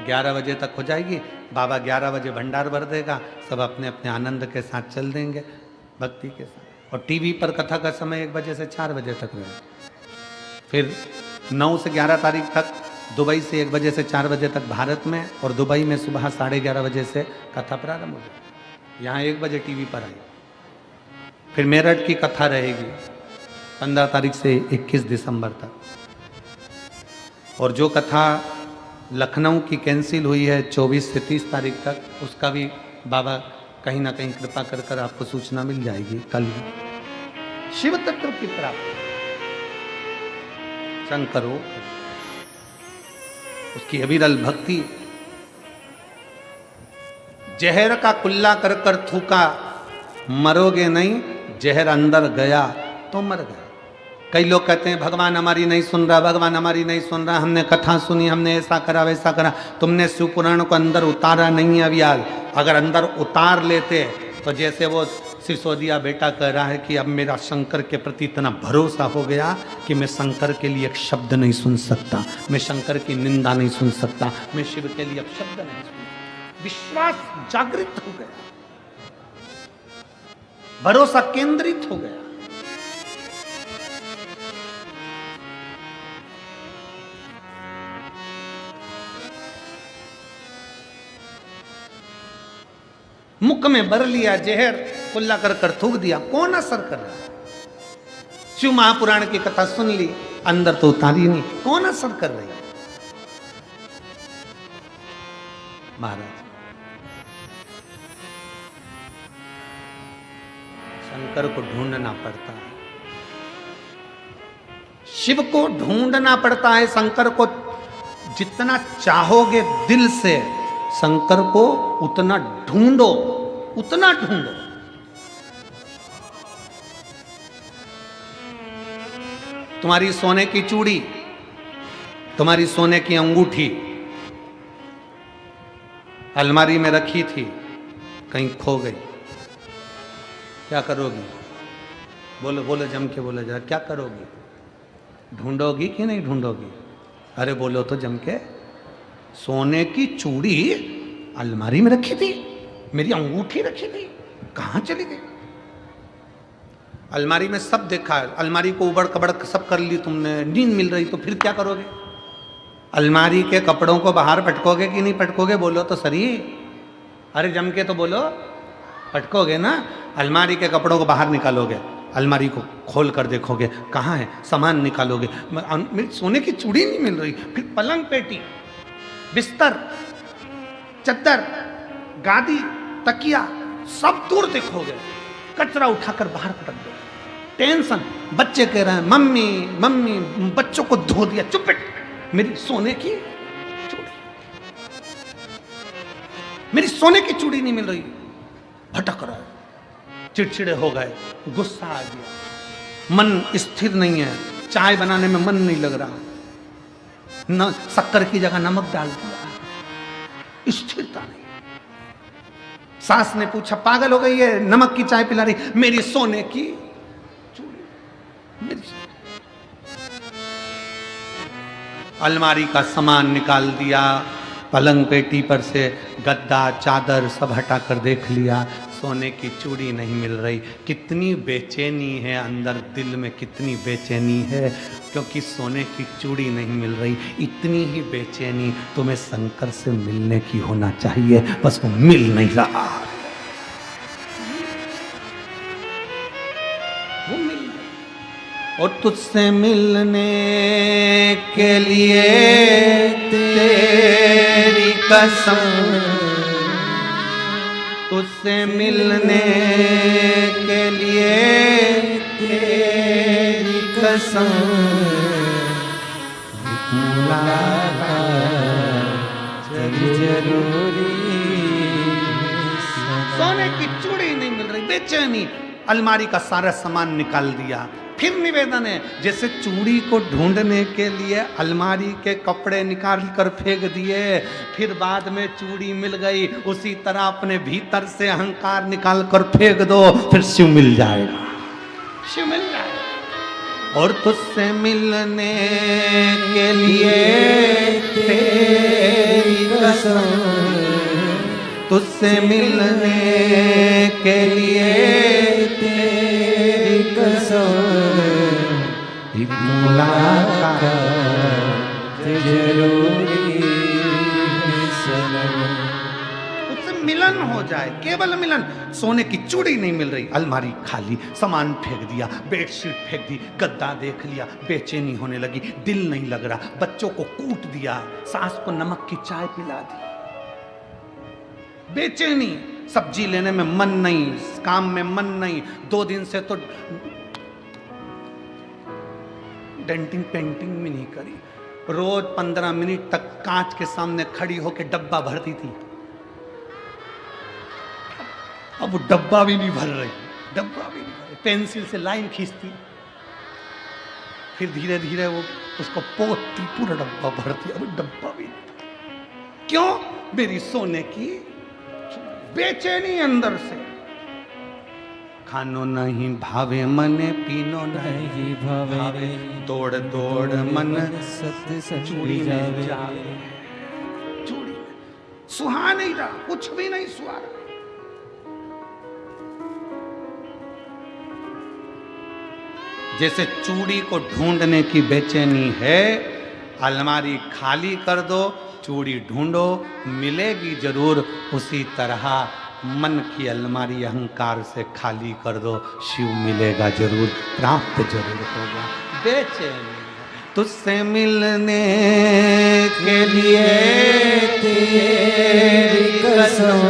11 बजे तक हो जाएगी। बाबा 11 बजे भंडार भर देगा, सब अपने अपने आनंद के साथ चल देंगे भक्ति के साथ। और टीवी पर कथा का समय 1 बजे से 4 बजे तक रहेगा। फिर 9 से 11 तारीख तक दुबई से 1 बजे से 4 बजे तक भारत में, और दुबई में सुबह 11:30 बजे से कथा प्रारंभ हो जाएगी। यहाँ 1 बजे टीवी पर आई। फिर मेरठ की कथा रहेगी 15 तारीख से 21 दिसंबर तक। और जो कथा लखनऊ की कैंसिल हुई है 24 से 30 तारीख तक, उसका भी बाबा कहीं ना कहीं कृपा कर कर आपको सूचना मिल जाएगी। कल शिव तत्व की प्राप्ति, शंकरो उसकी अविरल भक्ति। जहर का कुल्ला कर कर थूका, मरोगे नहीं, जहर अंदर गया तो मर गया। कई लोग कहते हैं भगवान हमारी नहीं सुन रहा, भगवान हमारी नहीं सुन रहा, हमने कथा सुनी, हमने ऐसा करा वैसा करा। तुमने शिव पुराण को अंदर उतारा नहीं है अभी आज। अगर अंदर उतार लेते तो जैसे वो सिसोदिया बेटा कह रहा है कि अब मेरा शंकर के प्रति इतना भरोसा हो गया कि मैं शंकर के लिए एक शब्द नहीं सुन सकता, मैं शंकर की निंदा नहीं सुन सकता, मैं शिव के लिए अब शब्द नहीं सुन। विश्वास जागृत हो गया, भरोसा केंद्रित हो गया। मुख में भर लिया जहर, कुल्ला कर कर थूक दिया, कौन असर कर रहा है? शिव महापुराण की कथा सुन ली, अंदर तो उतारी नहीं, कौन असर कर रही है? महाराज शंकर को ढूंढना पड़ता है। शिव को ढूंढना पड़ता है। शंकर को जितना चाहोगे दिल से शंकर को उतना ढूंढो, उतना ढूंढो। तुम्हारी सोने की चूड़ी, तुम्हारी सोने की अंगूठी अलमारी में रखी थी, कहीं खो गई, क्या करोगी? बोलो बोलो, जम के बोलो जरा, क्या करोगी? ढूंढोगी कि नहीं ढूंढोगी? अरे बोलो तो जम के। सोने की चूड़ी अलमारी में रखी थी, मेरी अंगूठी रखी थी, कहां चली गई? अलमारी में सब देखा, अलमारी को उबड़ कबड़ सब कर ली तुमने, नींद मिल रही, तो फिर क्या करोगे? अलमारी के कपड़ों को बाहर पटकोगे कि नहीं पटकोगे? बोलो तो सही। अरे जम के तो बोलो, पटकोगे ना? अलमारी के कपड़ों को बाहर निकालोगे, अलमारी को खोल कर देखोगे, कहाँ है? सामान निकालोगे, मेरी सोने की चूड़ी नहीं मिल रही। फिर पलंग पेटी, बिस्तर, चद्दर, गादी, तकिया सब दूर देखोगे, कचरा उठाकर बाहर पटक दो। टेंशन, बच्चे कह रहे हैं मम्मी मम्मी, बच्चों को धो दिया, चुप बैठ, मेरी सोने की चूड़ी, मेरी सोने की चूड़ी नहीं मिल रही, भटक रहा है, चिड़चिड़े हो गए, गुस्सा आ गया, मन स्थिर नहीं है, चाय बनाने में मन नहीं लग रहा, न शक्कर की जगह नमक डाल दिया, स्थिरता नहीं। सास ने पूछा, पागल हो गई है, नमक की चाय पिला रही, मेरी सोने की चूड़ी, मेरी अलमारी का सामान निकाल दिया, पलंग पेटी पर से गद्दा चादर सब हटाकर देख लिया, सोने की चूड़ी नहीं मिल रही। कितनी बेचैनी है अंदर, दिल में कितनी बेचैनी है, क्योंकि सोने की चूड़ी नहीं मिल रही। इतनी ही बेचैनी तुम्हें शंकर से मिलने की होना चाहिए, बस वो मिल नहीं रहा, वो मिल नहीं। और तुझसे मिलने के लिए तेरी कसम, तुझसे मिलने के लिए तेरी कसम, जरूरी। सोने की चूड़ी नहीं मिल रही, बेचैनी। अलमारी का सारा सामान निकाल दिया। फिर निवेदन है, जैसे चूड़ी को ढूंढने के लिए अलमारी के कपड़े निकाल कर फेंक दिए, फिर बाद में चूड़ी मिल गई, उसी तरह अपने भीतर से अहंकार निकाल कर फेंक दो, फिर शिव मिल जाएगा, शिव मिल जाएगा। और तुझसे मिलने के लिए तेरी कसम, तुझसे मिलने के लिए तेरी कसम, मुलाकात जरूरी है सनम। उससे मिलन हो जाए, केवल मिलन। सोने की चूड़ी नहीं मिल रही, अलमारी खाली, सामान फेंक दिया, बेडशीट फेंक दी, गद्दा देख लिया, बेचैनी होने लगी, दिल नहीं लग रहा, बच्चों को कूट दिया, सास को नमक की चाय पिला दी, बेचैनी, सब्जी लेने में मन नहीं, काम में मन नहीं, 2 दिन से तो डेंटिंग पेंटिंग भी नहीं करी, रोज 15 मिनट तक कांच के सामने खड़ी होकर डब्बा भरती थी, अब वो डब्बा भी नहीं भर रही, डब्बा भी नहीं भर रही, पेंसिल से लाइन खींचती, फिर धीरे धीरे वो उसको पोतती, पूरा डब्बा भरती, अब डब्बा भी नहीं। क्यों? मेरी सोने की बेचैनी अंदर से। खानो नहीं भावे मने, पीनो नहीं भावे, दौड़ दौड़ मन चूड़ी में जावे, चूड़ी में सुहा नहीं रहा, कुछ भी नहीं सुहा रहा। जैसे चूड़ी को ढूंढने की बेचैनी है, अलमारी खाली कर दो, चूड़ी ढूंढो, मिलेगी जरूर। उसी तरह मन की अलमारी अहंकार से खाली कर दो, शिव मिलेगा जरूर, प्राप्त जरूर होगा। बेचैनी तुझसे मिलने के लिए तेरी कसम,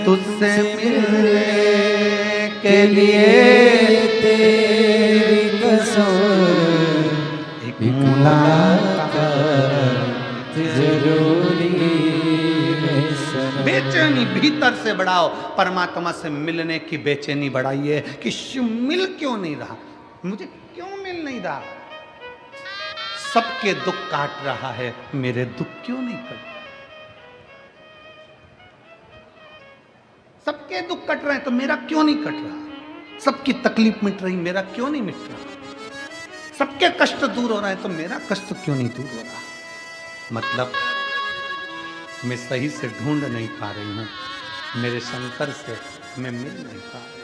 तुझसे मिलने के लिए तेरी कसम, भीतर से बढ़ाओ। परमात्मा से मिलने की बेचैनी बढ़ाइए कि शिव मिल क्यों नहीं रहा, मुझे क्यों मिल नहीं रहा। सबके दुख काट रहा है, मेरे दुख क्यों नहीं कट। सबके दुख कट रहे हैं तो मेरा क्यों नहीं कट रहा। सबकी तकलीफ मिट रही, मेरा क्यों नहीं मिट रहा। सबके कष्ट दूर हो रहे हैं तो मेरा कष्ट क्यों नहीं दूर हो रहा। मतलब मैं सही से ढूंढ नहीं पा रही हूं, मेरे शंकर से मैं मिल नहीं पा रही।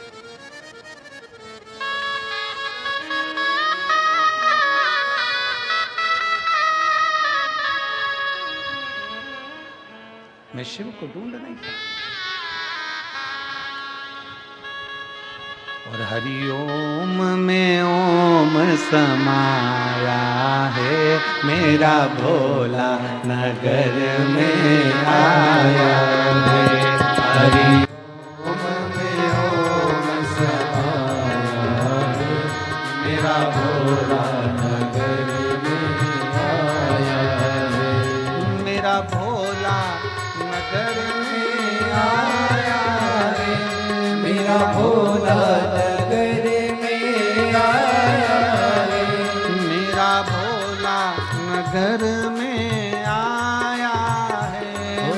मैं शिव को ढूंढ नहीं पा रही। और हरिओम में ओम समाया है, मेरा भोला नगर में आया है। हरिओम में ओम समाया है, मेरा भोला नगर में आया है। मेरा भोला नगर में आया है, मेरा भोला नगर में आया है। मेरा भोला नगर में आया है,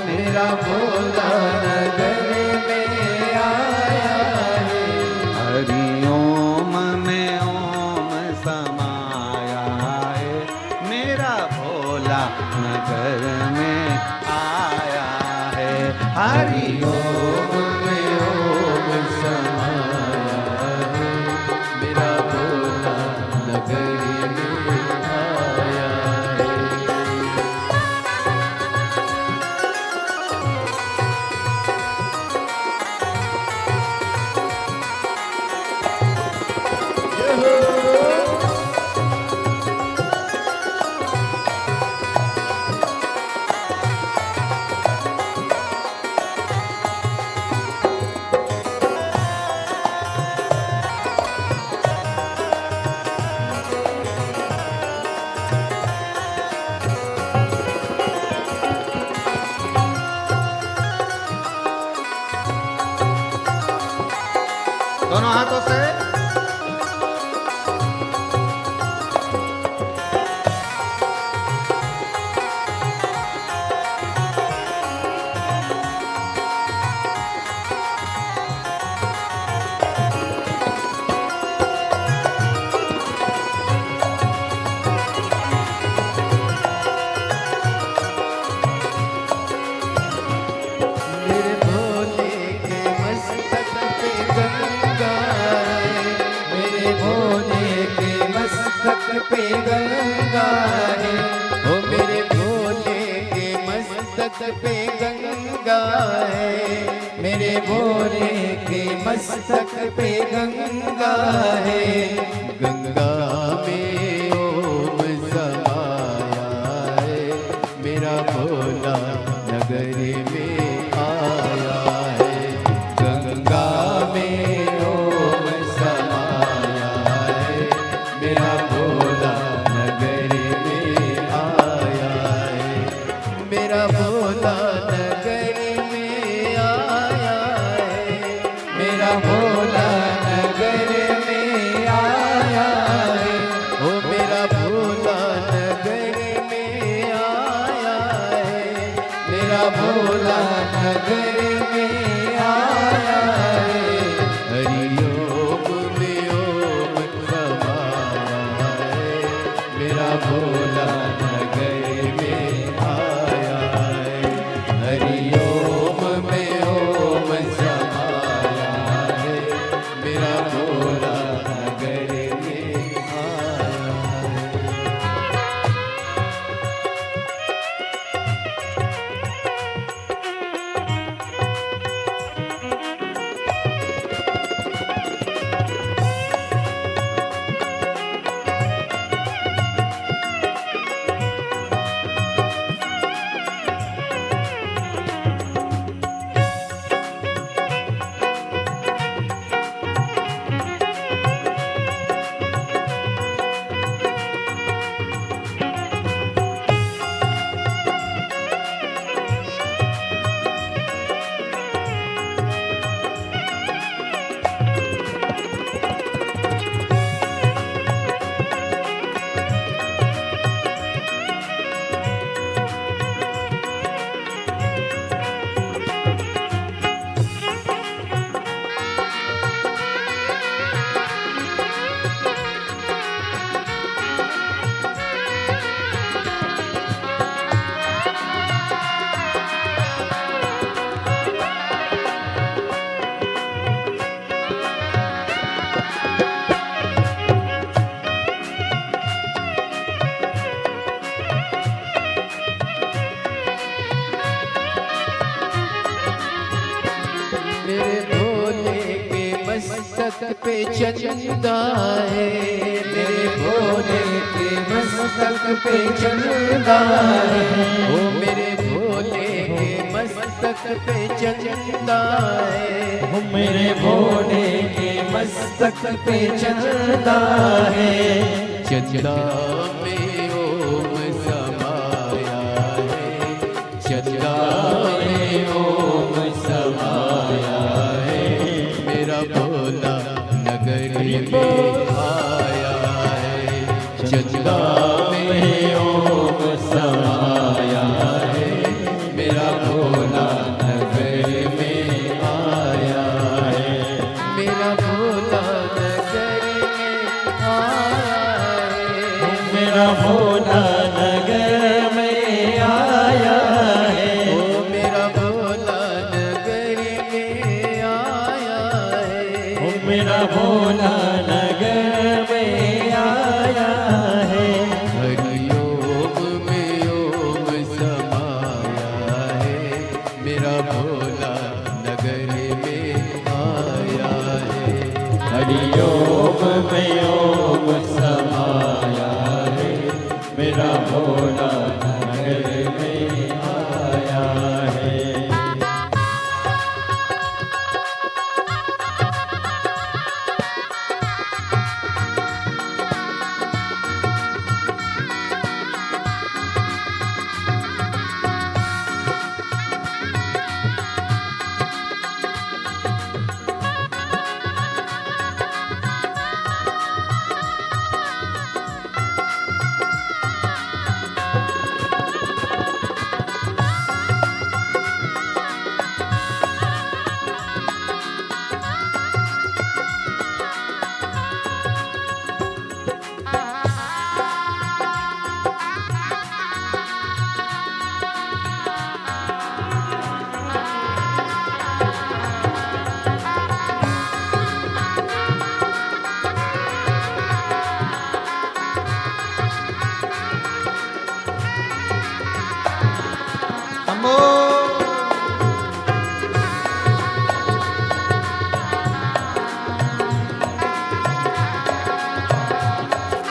मेरा भोला नगर में आया है। हरिओम में ओम समाया है, मेरा भोला नगर में आया है। हरिओम में ओम समाया है, मेरा भोला नगर में आया है। दोनों हाथों से मेरे भोले के मस्तक पे गंगा है, मेरे भोले के मस्तक पे गंगा है। ओ मेरे भोले के मस्तक पे गंगा है, मेरे भोले के मस्तक पे गंगा है। गंगा में ओम समाया है, मेरा भोला नगर में आया है। गंगा में ओम समाया है, मेरा भोला नगर में आया है। मेरा भोला नगर में आया है, मेरा भोला नगर में आया है। ओ मेरा भोला नगर में आया है, मेरा भोला नगर में आया है। हरिओम में ओम समाया है, मेरा भोला नगर में आया है। हरिओम में ओम समाया है, मेरा भोला नगर में आया है। चंदा है, मेरे भोले के मस्तक पे चंदा है, ओ मेरे भोले के मस्तक पे चंदा है, ओ मेरे भोले के मस्तक पे चंदा है। चंदा में ओम समाया है, चंदा में ओम समाया है, मेरा भोला नगरी में आया है, चंदा में ओम समाया है, मेरा भोला नगरी में आया है, मेरा भोला नगरी में आया है, मेरा भोला नगर में आया है, ओ मेरा भोला नगरी में आया है, ओ मेरा भोला नगर में आया है। हरिओम में ओम समाया है, मेरा भोला नगर में आया है, हरिओम में ओम समाया है, मेरा भोला नगर में आया है।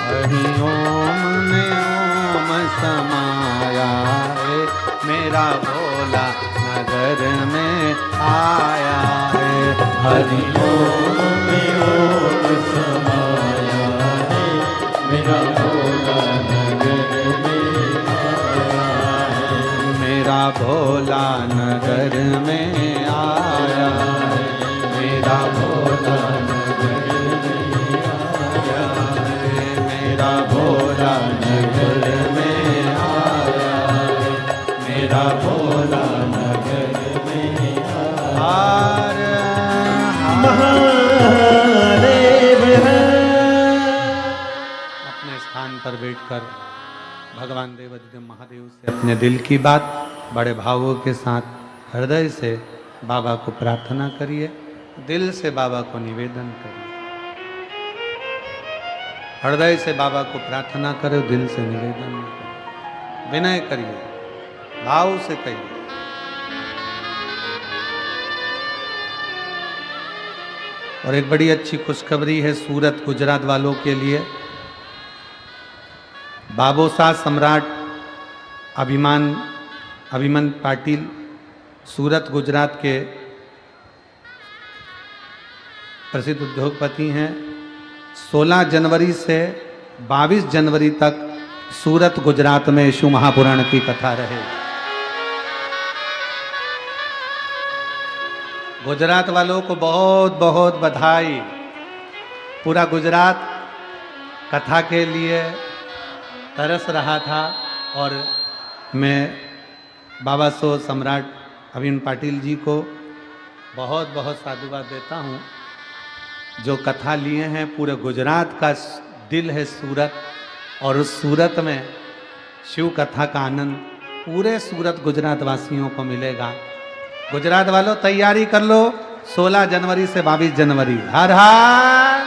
हरि ओम में ओम समाया है, मेरा भोला नगर में आया है। हरि ओम में ओम समाया है, मेरा भोला नगर में आया है, मेरा भोला नगर में आया है, मेरा भोला नगर में आया है, मेरा भोला नगर में आया है, मेरा भोला नगर में आया है। महादेव है। अपने स्थान पर बैठकर भगवान देवाधिदेव महादेव से अपने दिल की बात बड़े भावों के साथ हृदय से बाबा को प्रार्थना करिए, दिल से बाबा को निवेदन करिए। हृदय से बाबा को प्रार्थना करो, दिल से निवेदन करिए, विनय करिए, भाव से कहिए। और एक बड़ी अच्छी खुशखबरी है सूरत गुजरात वालों के लिए। बाबोसा सम्राट अभिमन पाटिल सूरत गुजरात के प्रसिद्ध उद्योगपति हैं। 16 जनवरी से 22 जनवरी तक सूरत गुजरात में यीशु महापुराण की कथा रहेगी। गुजरात वालों को बहुत बहुत बधाई। पूरा गुजरात कथा के लिए तरस रहा था और मैं बाबा सो सम्राट अभिमन पाटिल जी को बहुत बहुत साधुवाद देता हूँ। जो कथा लिए हैं, पूरे गुजरात का दिल है सूरत, और उस सूरत में शिव कथा का आनंद पूरे सूरत गुजरात वासियों को मिलेगा। गुजरात वालों तैयारी कर लो, 16 जनवरी से 22 जनवरी। हर हर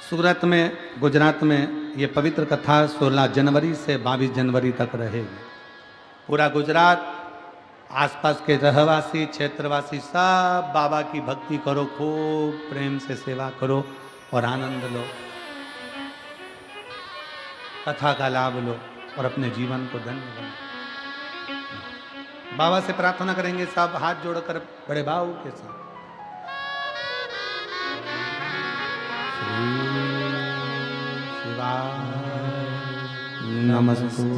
सूरत में गुजरात में ये पवित्र कथा 16 जनवरी से 22 जनवरी तक रहेगी। पूरा गुजरात आसपास के रहवासी क्षेत्रवासी सब बाबा की भक्ति करो, खूब प्रेम से सेवा करो और आनंद लो, कथा का लाभ लो और अपने जीवन को धन्य बनाओ। बाबा से प्रार्थना करेंगे सब हाथ जोड़कर बड़े भाव के साथ। श्री शिवाय नमस्तु,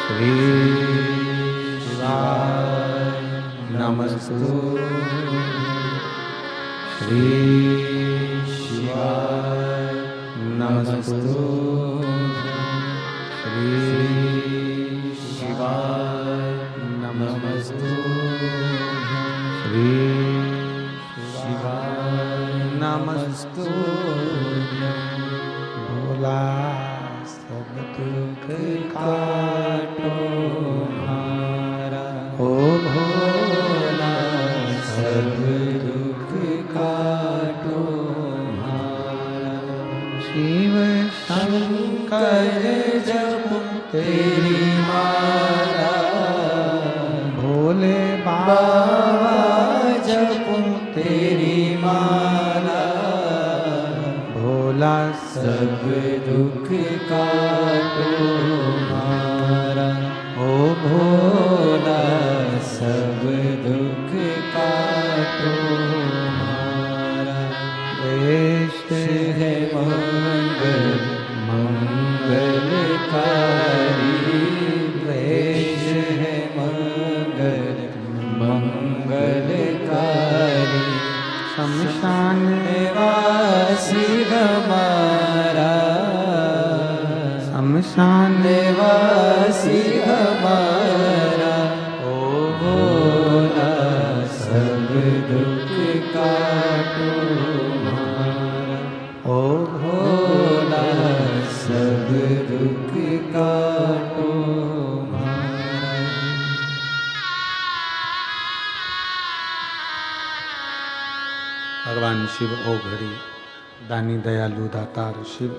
श्री शिवाय नमस्तु, श्री शिवाय नमस्तु, श्री शिवाय नमस्तु, श्री शिवाय नमस्तु। भोला सब दुख काटो हमारा, ओ भोला सब दुख काटो हमारा। शिव शंकर जप तेरी माला, भोले बाबा जप तेरी माला, भोला सब दुख काटो हमारा, ओ भोला सब दुख काटो हमारा। वेश है मंगल मंगलकारी, वेश है मंगल मंगलकारी। शमशान निवासी हमारा, शमशान निवासी हमारा, ओ भोला सब दुख काटो हमारा, ओ भोला सब दुख काटो हमारा। भगवान शिव ओ घड़ी दानी दयालु दातार शिव,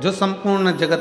जो संपूर्ण जगत